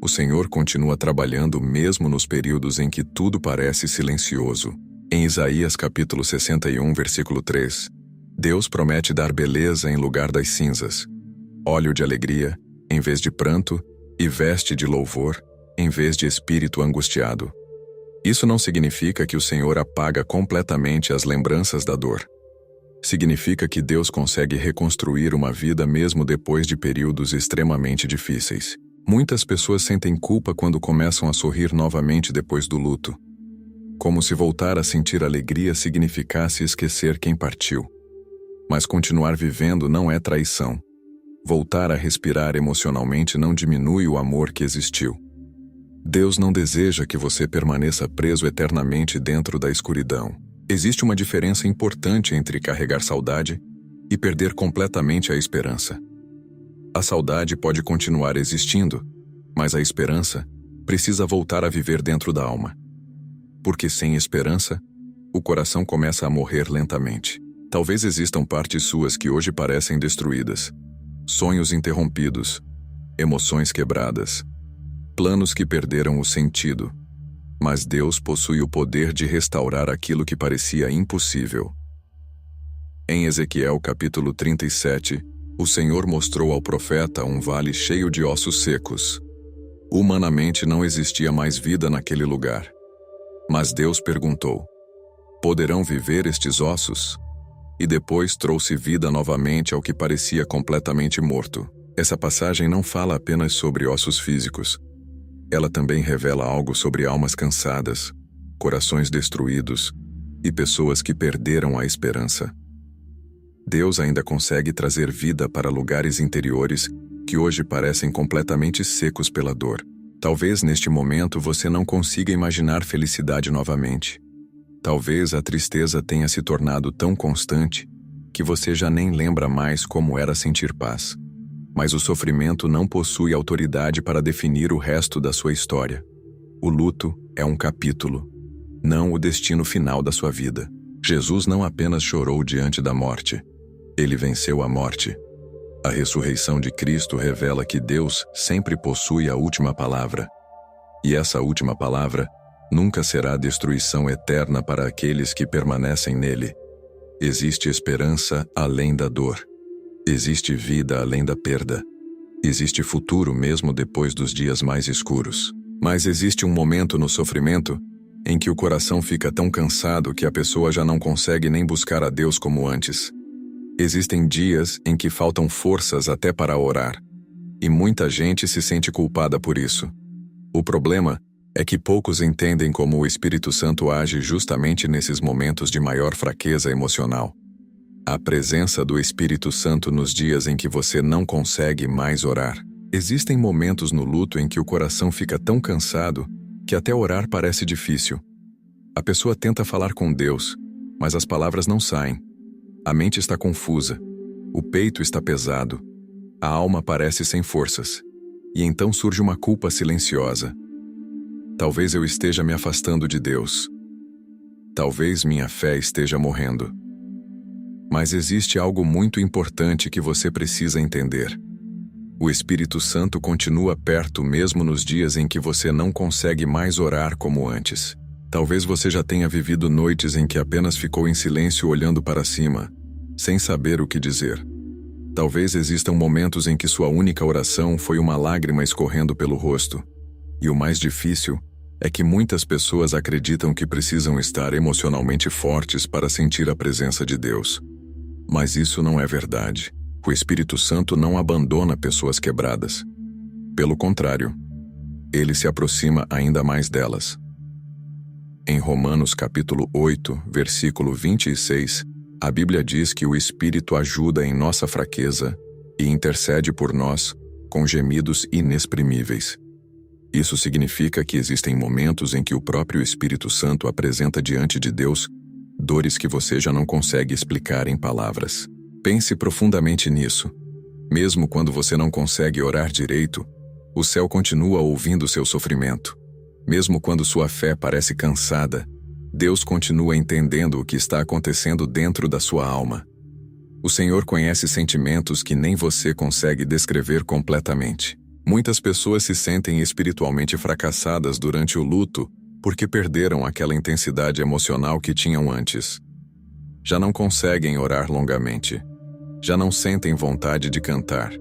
O Senhor continua trabalhando mesmo nos períodos em que tudo parece silencioso. Em Isaías capítulo 61, versículo 3, Deus promete dar beleza em lugar das cinzas, óleo de alegria em vez de pranto e veste de louvor em vez de espírito angustiado. Isso não significa que o Senhor apaga completamente as lembranças da dor. Significa que Deus consegue reconstruir uma vida mesmo depois de períodos extremamente difíceis. Muitas pessoas sentem culpa quando começam a sorrir novamente depois do luto. como se voltar a sentir alegria significasse esquecer quem partiu. Mas continuar vivendo não é traição. Voltar a respirar emocionalmente não diminui o amor que existiu. Deus não deseja que você permaneça preso eternamente dentro da escuridão. Existe uma diferença importante entre carregar saudade e perder completamente a esperança. A saudade pode continuar existindo, mas a esperança precisa voltar a viver dentro da alma. Porque sem esperança, o coração começa a morrer lentamente. Talvez existam partes suas que hoje parecem destruídas, sonhos interrompidos, emoções quebradas, planos que perderam o sentido. Mas Deus possui o poder de restaurar aquilo que parecia impossível. Em Ezequiel capítulo 37, o Senhor mostrou ao profeta um vale cheio de ossos secos. Humanamente não existia mais vida naquele lugar. Mas Deus perguntou: poderão viver estes ossos? E depois trouxe vida novamente ao que parecia completamente morto. Essa passagem não fala apenas sobre ossos físicos. Ela também revela algo sobre almas cansadas, corações destruídos e pessoas que perderam a esperança. Deus ainda consegue trazer vida para lugares interiores que hoje parecem completamente secos pela dor. Talvez neste momento você não consiga imaginar felicidade novamente. Talvez a tristeza tenha se tornado tão constante que você já nem lembra mais como era sentir paz. Mas o sofrimento não possui autoridade para definir o resto da sua história. O luto é um capítulo, não o destino final da sua vida. Jesus não apenas chorou diante da morte, ele venceu a morte. A ressurreição de Cristo revela que Deus sempre possui a última palavra. E essa última palavra nunca será destruição eterna para aqueles que permanecem nele. Existe esperança além da dor. Existe vida além da perda. Existe futuro mesmo depois dos dias mais escuros. Mas existe um momento no sofrimento em que o coração fica tão cansado que a pessoa já não consegue nem buscar a Deus como antes. Existem dias em que faltam forças até para orar. E muita gente se sente culpada por isso. O problema é que poucos entendem como o Espírito Santo age justamente nesses momentos de maior fraqueza emocional. A presença do Espírito Santo nos dias em que você não consegue mais orar. Existem momentos no luto em que o coração fica tão cansado que até orar parece difícil. A pessoa tenta falar com Deus, mas as palavras não saem. A mente está confusa, o peito está pesado, a alma parece sem forças. E então surge uma culpa silenciosa. Talvez eu esteja me afastando de Deus. Talvez minha fé esteja morrendo. Mas existe algo muito importante que você precisa entender. O Espírito Santo continua perto mesmo nos dias em que você não consegue mais orar como antes. Talvez você já tenha vivido noites em que apenas ficou em silêncio olhando para cima, sem saber o que dizer. Talvez existam momentos em que sua única oração foi uma lágrima escorrendo pelo rosto. E o mais difícil é que muitas pessoas acreditam que precisam estar emocionalmente fortes para sentir a presença de Deus. Mas isso não é verdade. O Espírito Santo não abandona pessoas quebradas. Pelo contrário, ele se aproxima ainda mais delas. Em Romanos capítulo 8, versículo 26, a Bíblia diz que o Espírito ajuda em nossa fraqueza e intercede por nós com gemidos inexprimíveis. Isso significa que existem momentos em que o próprio Espírito Santo apresenta diante de Deus dores que você já não consegue explicar em palavras. Pense profundamente nisso. Mesmo quando você não consegue orar direito, o céu continua ouvindo seu sofrimento. Mesmo quando sua fé parece cansada, Deus continua entendendo o que está acontecendo dentro da sua alma. O Senhor conhece sentimentos que nem você consegue descrever completamente. Muitas pessoas se sentem espiritualmente fracassadas durante o luto porque perderam aquela intensidade emocional que tinham antes. Já não conseguem orar longamente. Já não sentem vontade de cantar.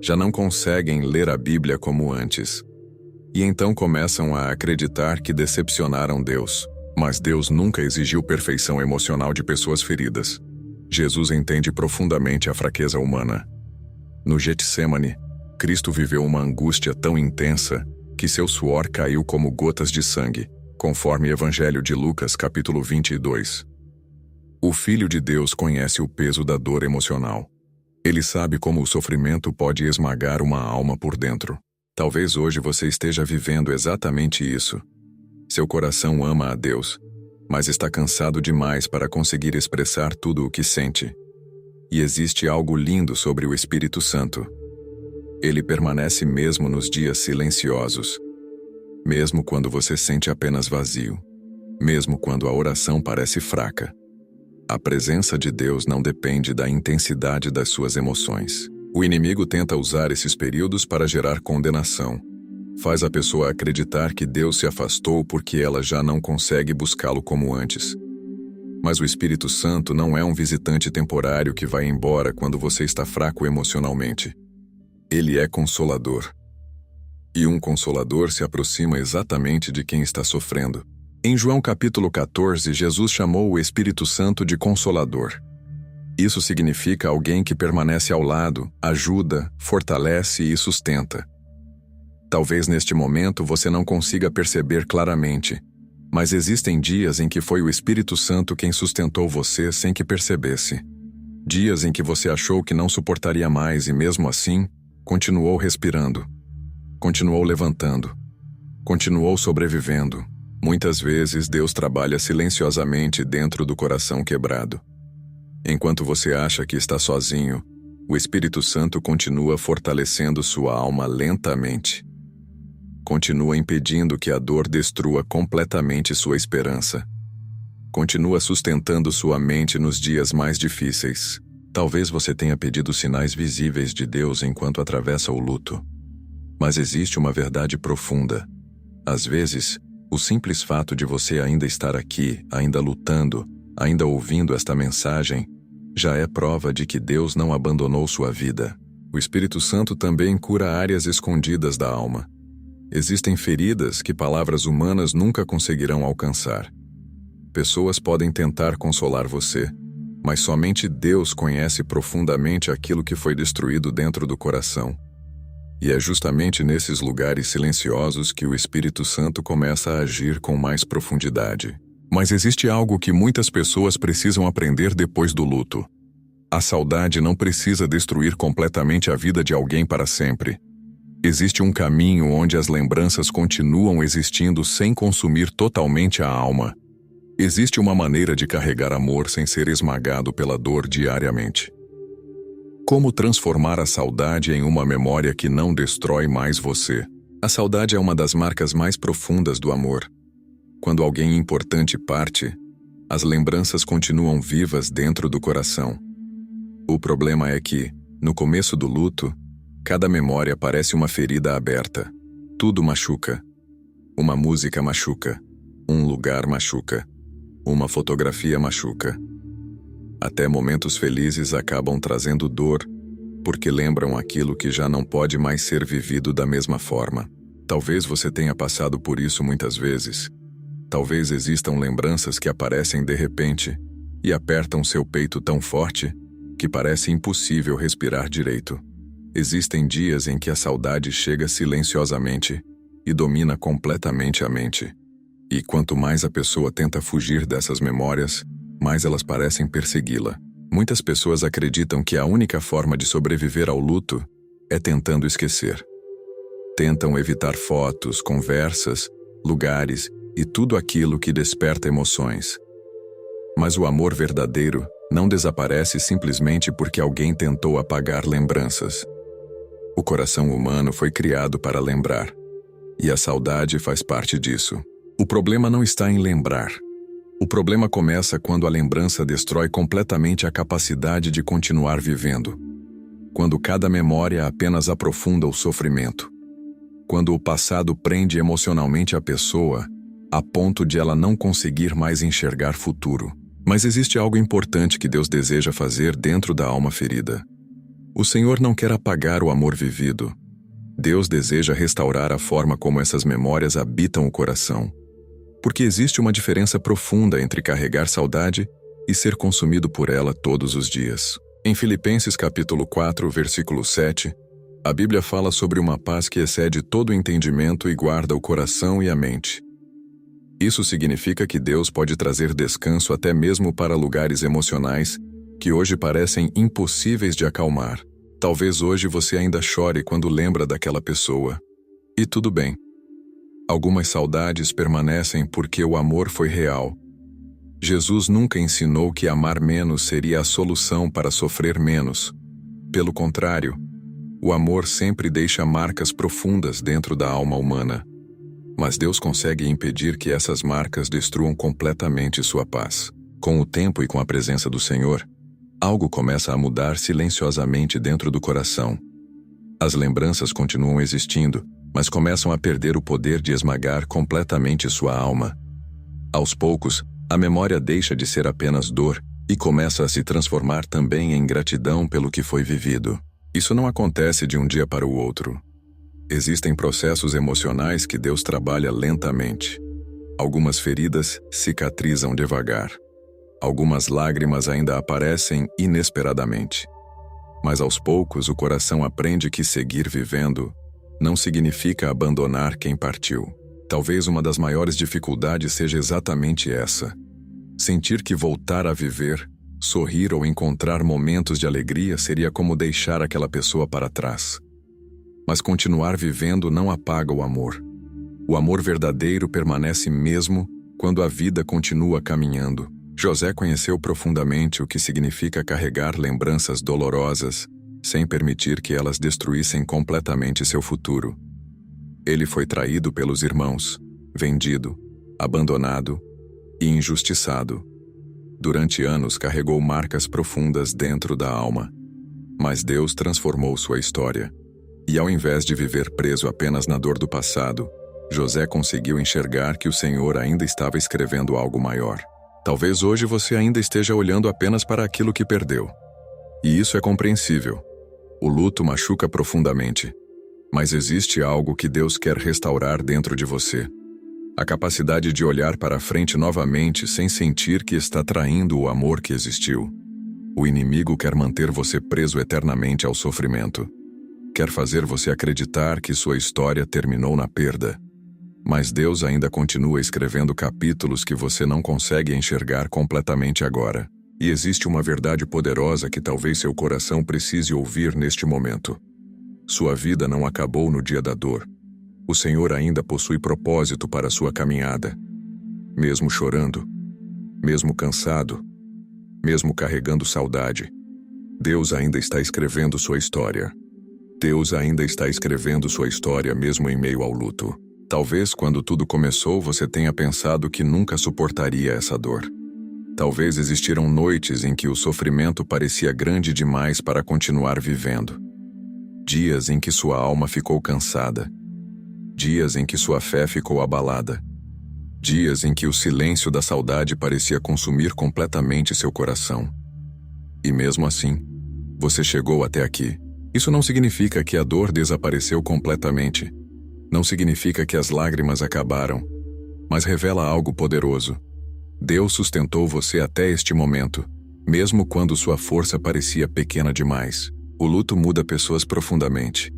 Já não conseguem ler a Bíblia como antes. E então começam a acreditar que decepcionaram Deus. Mas Deus nunca exigiu perfeição emocional de pessoas feridas. Jesus entende profundamente a fraqueza humana. No Getsêmani, Cristo viveu uma angústia tão intensa que seu suor caiu como gotas de sangue. conforme Evangelho de Lucas, capítulo 22. O Filho de Deus conhece o peso da dor emocional. Ele sabe como o sofrimento pode esmagar uma alma por dentro. Talvez hoje você esteja vivendo exatamente isso. Seu coração ama a Deus, mas está cansado demais para conseguir expressar tudo o que sente. E existe algo lindo sobre o Espírito Santo. Ele permanece mesmo nos dias silenciosos, mesmo quando você sente apenas vazio, mesmo quando a oração parece fraca. A presença de Deus não depende da intensidade das suas emoções. O inimigo tenta usar esses períodos para gerar condenação. Faz a pessoa acreditar que Deus se afastou porque ela já não consegue buscá-lo como antes. Mas o Espírito Santo não é um visitante temporário que vai embora quando você está fraco emocionalmente. Ele é consolador. E um consolador se aproxima exatamente de quem está sofrendo. Em João capítulo 14, Jesus chamou o Espírito Santo de Consolador. Isso significa alguém que permanece ao lado, ajuda, fortalece e sustenta. Talvez neste momento você não consiga perceber claramente, mas existem dias em que foi o Espírito Santo quem sustentou você sem que percebesse. Dias em que você achou que não suportaria mais e mesmo assim, continuou respirando. Continuou levantando. Continuou sobrevivendo. Muitas vezes Deus trabalha silenciosamente dentro do coração quebrado. Enquanto você acha que está sozinho, o Espírito Santo continua fortalecendo sua alma lentamente. Continua impedindo que a dor destrua completamente sua esperança. Continua sustentando sua mente nos dias mais difíceis. Talvez você tenha pedido sinais visíveis de Deus enquanto atravessa o luto. Mas existe uma verdade profunda. Às vezes, o simples fato de você ainda estar aqui, ainda lutando, ainda ouvindo esta mensagem, já é prova de que Deus não abandonou sua vida. O Espírito Santo também cura áreas escondidas da alma. Existem feridas que palavras humanas nunca conseguirão alcançar. Pessoas podem tentar consolar você, mas somente Deus conhece profundamente aquilo que foi destruído dentro do coração. E é justamente nesses lugares silenciosos que o Espírito Santo começa a agir com mais profundidade. Mas existe algo que muitas pessoas precisam aprender depois do luto. A saudade não precisa destruir completamente a vida de alguém para sempre. Existe um caminho onde as lembranças continuam existindo sem consumir totalmente a alma. Existe uma maneira de carregar amor sem ser esmagado pela dor diariamente. Como transformar a saudade em uma memória que não destrói mais você? A saudade é uma das marcas mais profundas do amor. Quando alguém importante parte, as lembranças continuam vivas dentro do coração. O problema é que, no começo do luto, cada memória parece uma ferida aberta. Tudo machuca. Uma música machuca. Um lugar machuca. Uma fotografia machuca. Até momentos felizes acabam trazendo dor, porque lembram aquilo que já não pode mais ser vivido da mesma forma. Talvez você tenha passado por isso muitas vezes. Talvez existam lembranças que aparecem de repente e apertam seu peito tão forte que parece impossível respirar direito. Existem dias em que a saudade chega silenciosamente e domina completamente a mente. E quanto mais a pessoa tenta fugir dessas memórias, mais elas parecem persegui-la. Muitas pessoas acreditam que a única forma de sobreviver ao luto é tentando esquecer. Tentam evitar fotos, conversas, lugares e tudo aquilo que desperta emoções. Mas o amor verdadeiro não desaparece simplesmente porque alguém tentou apagar lembranças. O coração humano foi criado para lembrar, e a saudade faz parte disso. O problema não está em lembrar. O problema começa quando a lembrança destrói completamente a capacidade de continuar vivendo. Quando cada memória apenas aprofunda o sofrimento. Quando o passado prende emocionalmente a pessoa, a ponto de ela não conseguir mais enxergar futuro. Mas existe algo importante que Deus deseja fazer dentro da alma ferida. O Senhor não quer apagar o amor vivido. Deus deseja restaurar a forma como essas memórias habitam o coração. Porque existe uma diferença profunda entre carregar saudade e ser consumido por ela todos os dias. Em Filipenses capítulo 4, versículo 7, a Bíblia fala sobre uma paz que excede todo o entendimento e guarda o coração e a mente. Isso significa que Deus pode trazer descanso até mesmo para lugares emocionais que hoje parecem impossíveis de acalmar. Talvez hoje você ainda chore quando lembra daquela pessoa. E tudo bem. Algumas saudades permanecem porque o amor foi real. Jesus nunca ensinou que amar menos seria a solução para sofrer menos. Pelo contrário, o amor sempre deixa marcas profundas dentro da alma humana. Mas Deus consegue impedir que essas marcas destruam completamente sua paz. Com o tempo e com a presença do Senhor, algo começa a mudar silenciosamente dentro do coração. As lembranças continuam existindo, mas começam a perder o poder de esmagar completamente sua alma. Aos poucos, a memória deixa de ser apenas dor e começa a se transformar também em gratidão pelo que foi vivido. Isso não acontece de um dia para o outro. Existem processos emocionais que Deus trabalha lentamente. Algumas feridas cicatrizam devagar. Algumas lágrimas ainda aparecem inesperadamente. Mas aos poucos o coração aprende que seguir vivendo não significa abandonar quem partiu. Talvez uma das maiores dificuldades seja exatamente essa. Sentir que voltar a viver, sorrir ou encontrar momentos de alegria seria como deixar aquela pessoa para trás. Mas continuar vivendo não apaga o amor. O amor verdadeiro permanece mesmo quando a vida continua caminhando. José conheceu profundamente o que significa carregar lembranças dolorosas sem permitir que elas destruíssem completamente seu futuro. Ele foi traído pelos irmãos, vendido, abandonado e injustiçado. Durante anos carregou marcas profundas dentro da alma. Mas Deus transformou sua história. E ao invés de viver preso apenas na dor do passado, José conseguiu enxergar que o Senhor ainda estava escrevendo algo maior. Talvez hoje você ainda esteja olhando apenas para aquilo que perdeu. E isso é compreensível. O luto machuca profundamente. Mas existe algo que Deus quer restaurar dentro de você. A capacidade de olhar para frente novamente sem sentir que está traindo o amor que existiu. O inimigo quer manter você preso eternamente ao sofrimento. Quer fazer você acreditar que sua história terminou na perda. Mas Deus ainda continua escrevendo capítulos que você não consegue enxergar completamente agora. E existe uma verdade poderosa que talvez seu coração precise ouvir neste momento. Sua vida não acabou no dia da dor. O Senhor ainda possui propósito para sua caminhada. Mesmo chorando, mesmo cansado, mesmo carregando saudade, Deus ainda está escrevendo sua história. Deus ainda está escrevendo sua história mesmo em meio ao luto. Talvez quando tudo começou você tenha pensado que nunca suportaria essa dor. Talvez existiram noites em que o sofrimento parecia grande demais para continuar vivendo. Dias em que sua alma ficou cansada. Dias em que sua fé ficou abalada. Dias em que o silêncio da saudade parecia consumir completamente seu coração. E mesmo assim, você chegou até aqui. Isso não significa que a dor desapareceu completamente. Não significa que as lágrimas acabaram. Mas revela algo poderoso. Deus sustentou você até este momento, mesmo quando sua força parecia pequena demais. O luto muda pessoas profundamente.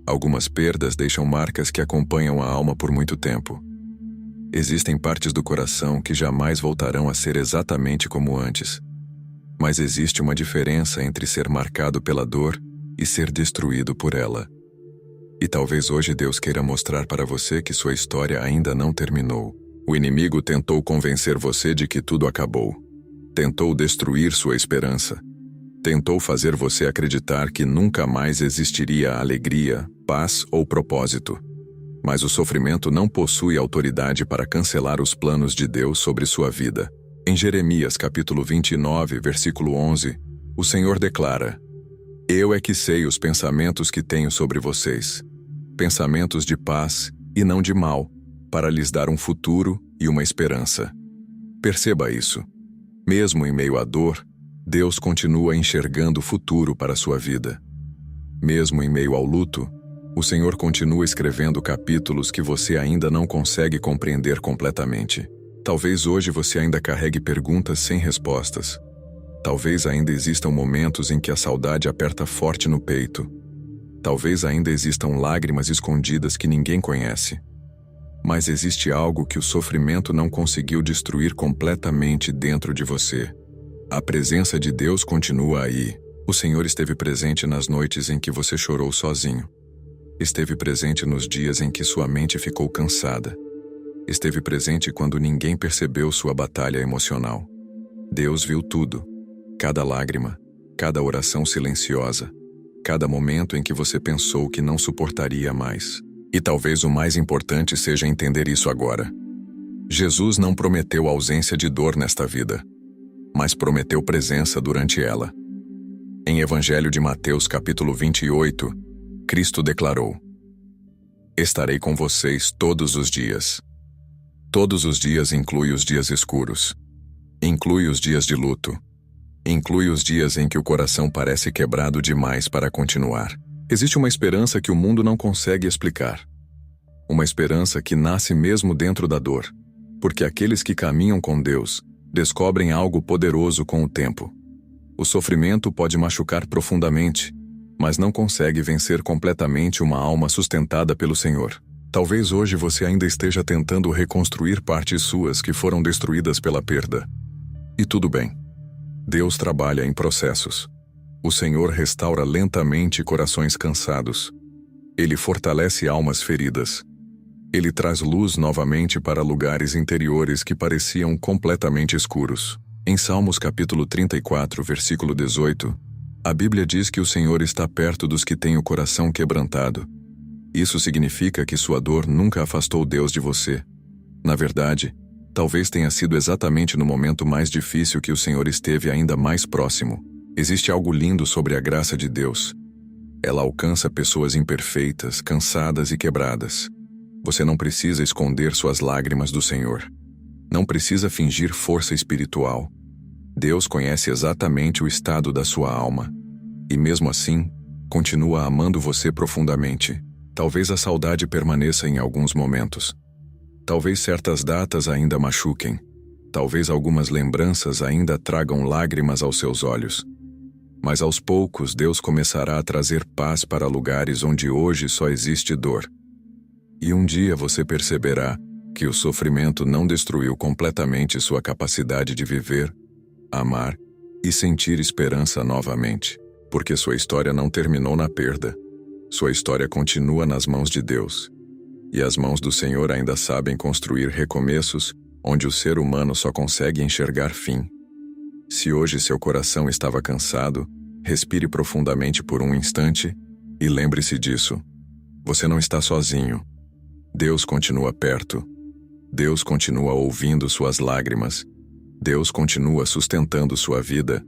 Algumas perdas deixam marcas que acompanham a alma por muito tempo. Existem partes do coração que jamais voltarão a ser exatamente como antes. Mas existe uma diferença entre ser marcado pela dor e ser destruído por ela. E talvez hoje Deus queira mostrar para você que sua história ainda não terminou. O inimigo tentou convencer você de que tudo acabou. Tentou destruir sua esperança. Tentou fazer você acreditar que nunca mais existiria alegria, paz ou propósito. Mas o sofrimento não possui autoridade para cancelar os planos de Deus sobre sua vida. Em Jeremias capítulo 29, versículo 11, o Senhor declara: Eu é que sei os pensamentos que tenho sobre vocês, pensamentos de paz e não de mal, para lhes dar um futuro e uma esperança. Perceba isso. Mesmo em meio à dor, Deus continua enxergando o futuro para sua vida. Mesmo em meio ao luto, o Senhor continua escrevendo capítulos que você ainda não consegue compreender completamente. Talvez hoje você ainda carregue perguntas sem respostas. Talvez ainda existam momentos em que a saudade aperta forte no peito. Talvez ainda existam lágrimas escondidas que ninguém conhece. Mas existe algo que o sofrimento não conseguiu destruir completamente dentro de você. A presença de Deus continua aí. O Senhor esteve presente nas noites em que você chorou sozinho. Esteve presente nos dias em que sua mente ficou cansada. Esteve presente quando ninguém percebeu sua batalha emocional. Deus viu tudo. Cada lágrima, cada oração silenciosa, cada momento em que você pensou que não suportaria mais. E talvez o mais importante seja entender isso agora. Jesus não prometeu ausência de dor nesta vida, mas prometeu presença durante ela. Em Evangelho de Mateus, capítulo 28, Cristo declarou: "Estarei com vocês todos os dias." Todos os dias inclui os dias escuros. Inclui os dias de luto. Inclui os dias em que o coração parece quebrado demais para continuar. Existe uma esperança que o mundo não consegue explicar. Uma esperança que nasce mesmo dentro da dor, porque aqueles que caminham com Deus descobrem algo poderoso com o tempo. O sofrimento pode machucar profundamente, mas não consegue vencer completamente uma alma sustentada pelo Senhor. Talvez hoje você ainda esteja tentando reconstruir partes suas que foram destruídas pela perda. E tudo bem. Deus trabalha em processos. O Senhor restaura lentamente corações cansados. Ele fortalece almas feridas. Ele traz luz novamente para lugares interiores que pareciam completamente escuros. Em Salmos capítulo 34, versículo 18, a Bíblia diz que o Senhor está perto dos que têm o coração quebrantado. Isso significa que sua dor nunca afastou Deus de você. Na verdade, talvez tenha sido exatamente no momento mais difícil que o Senhor esteve ainda mais próximo. Existe algo lindo sobre a graça de Deus. Ela alcança pessoas imperfeitas, cansadas e quebradas. Você não precisa esconder suas lágrimas do Senhor. Não precisa fingir força espiritual. Deus conhece exatamente o estado da sua alma. E mesmo assim, continua amando você profundamente. Talvez a saudade permaneça em alguns momentos. Talvez certas datas ainda machuquem. Talvez algumas lembranças ainda tragam lágrimas aos seus olhos. Mas aos poucos Deus começará a trazer paz para lugares onde hoje só existe dor. E um dia você perceberá que o sofrimento não destruiu completamente sua capacidade de viver, amar e sentir esperança novamente, porque sua história não terminou na perda. Sua história continua nas mãos de Deus. E as mãos do Senhor ainda sabem construir recomeços onde o ser humano só consegue enxergar fim. Se hoje seu coração estava cansado, respire profundamente por um instante e lembre-se disso. Você não está sozinho. Deus continua perto. Deus continua ouvindo suas lágrimas. Deus continua sustentando sua vida.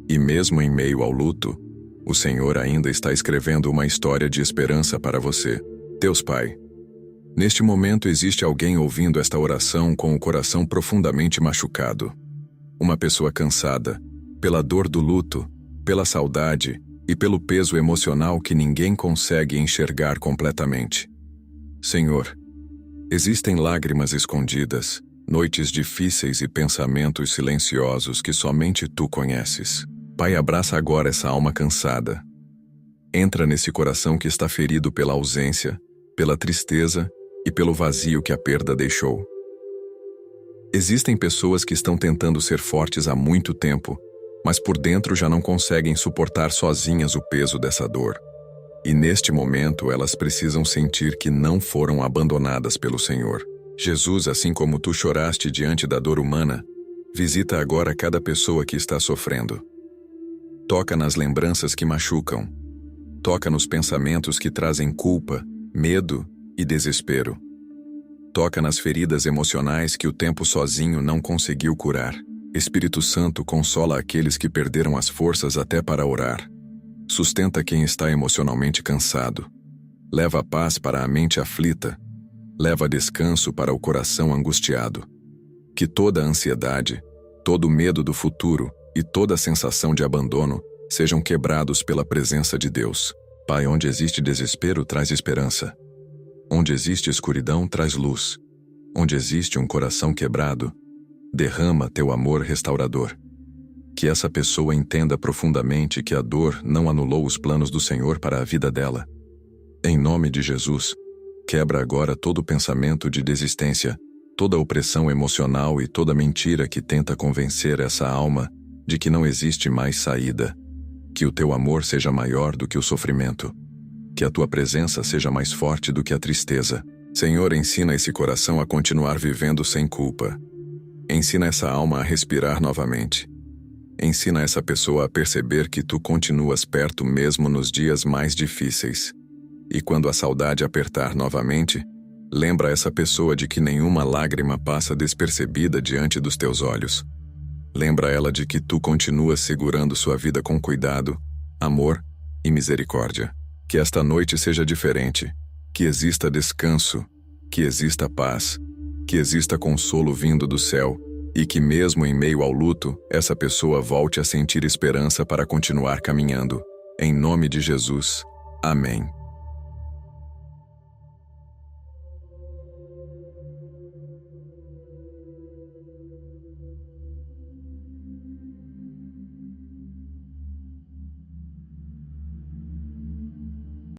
E mesmo em meio ao luto, o Senhor ainda está escrevendo uma história de esperança para você. Deus Pai. Neste momento existe alguém ouvindo esta oração com o coração profundamente machucado. Uma pessoa cansada, pela dor do luto, pela saudade e pelo peso emocional que ninguém consegue enxergar completamente. Senhor, existem lágrimas escondidas, noites difíceis e pensamentos silenciosos que somente Tu conheces. Pai, abraça agora essa alma cansada. Entra nesse coração que está ferido pela ausência, pela tristeza e pelo vazio que a perda deixou. Existem pessoas que estão tentando ser fortes há muito tempo, mas por dentro já não conseguem suportar sozinhas o peso dessa dor. E neste momento elas precisam sentir que não foram abandonadas pelo Senhor. Jesus, assim como Tu choraste diante da dor humana, visita agora cada pessoa que está sofrendo. Toca nas lembranças que machucam. Toca nos pensamentos que trazem culpa, medo e desespero. Toca nas feridas emocionais que o tempo sozinho não conseguiu curar. Espírito Santo consola aqueles que perderam as forças até para orar. Sustenta quem está emocionalmente cansado. Leva paz para a mente aflita. Leva descanso para o coração angustiado. Que toda a ansiedade, todo o medo do futuro e toda a sensação de abandono sejam quebrados pela presença de Deus. Pai, onde existe desespero, traz esperança. Onde existe escuridão, traz luz. Onde existe um coração quebrado, derrama Teu amor restaurador. Que essa pessoa entenda profundamente que a dor não anulou os planos do Senhor para a vida dela. Em nome de Jesus, Quebra agora todo pensamento de desistência, toda opressão emocional e toda mentira que tenta convencer essa alma de que não existe mais saída. Que o teu amor seja maior do que o sofrimento. Que a tua presença seja mais forte do que a tristeza. Senhor, ensina esse coração a continuar vivendo sem culpa. Ensina essa alma a respirar novamente. Ensina essa pessoa a perceber que tu continuas perto mesmo nos dias mais difíceis. E quando a saudade apertar novamente, lembra essa pessoa de que nenhuma lágrima passa despercebida diante dos teus olhos. Lembra ela de que tu continuas segurando sua vida com cuidado, amor e misericórdia. Que esta noite seja diferente, que exista descanso, que exista paz, que exista consolo vindo do céu e que mesmo em meio ao luto, essa pessoa volte a sentir esperança para continuar caminhando. Em nome de Jesus. Amém.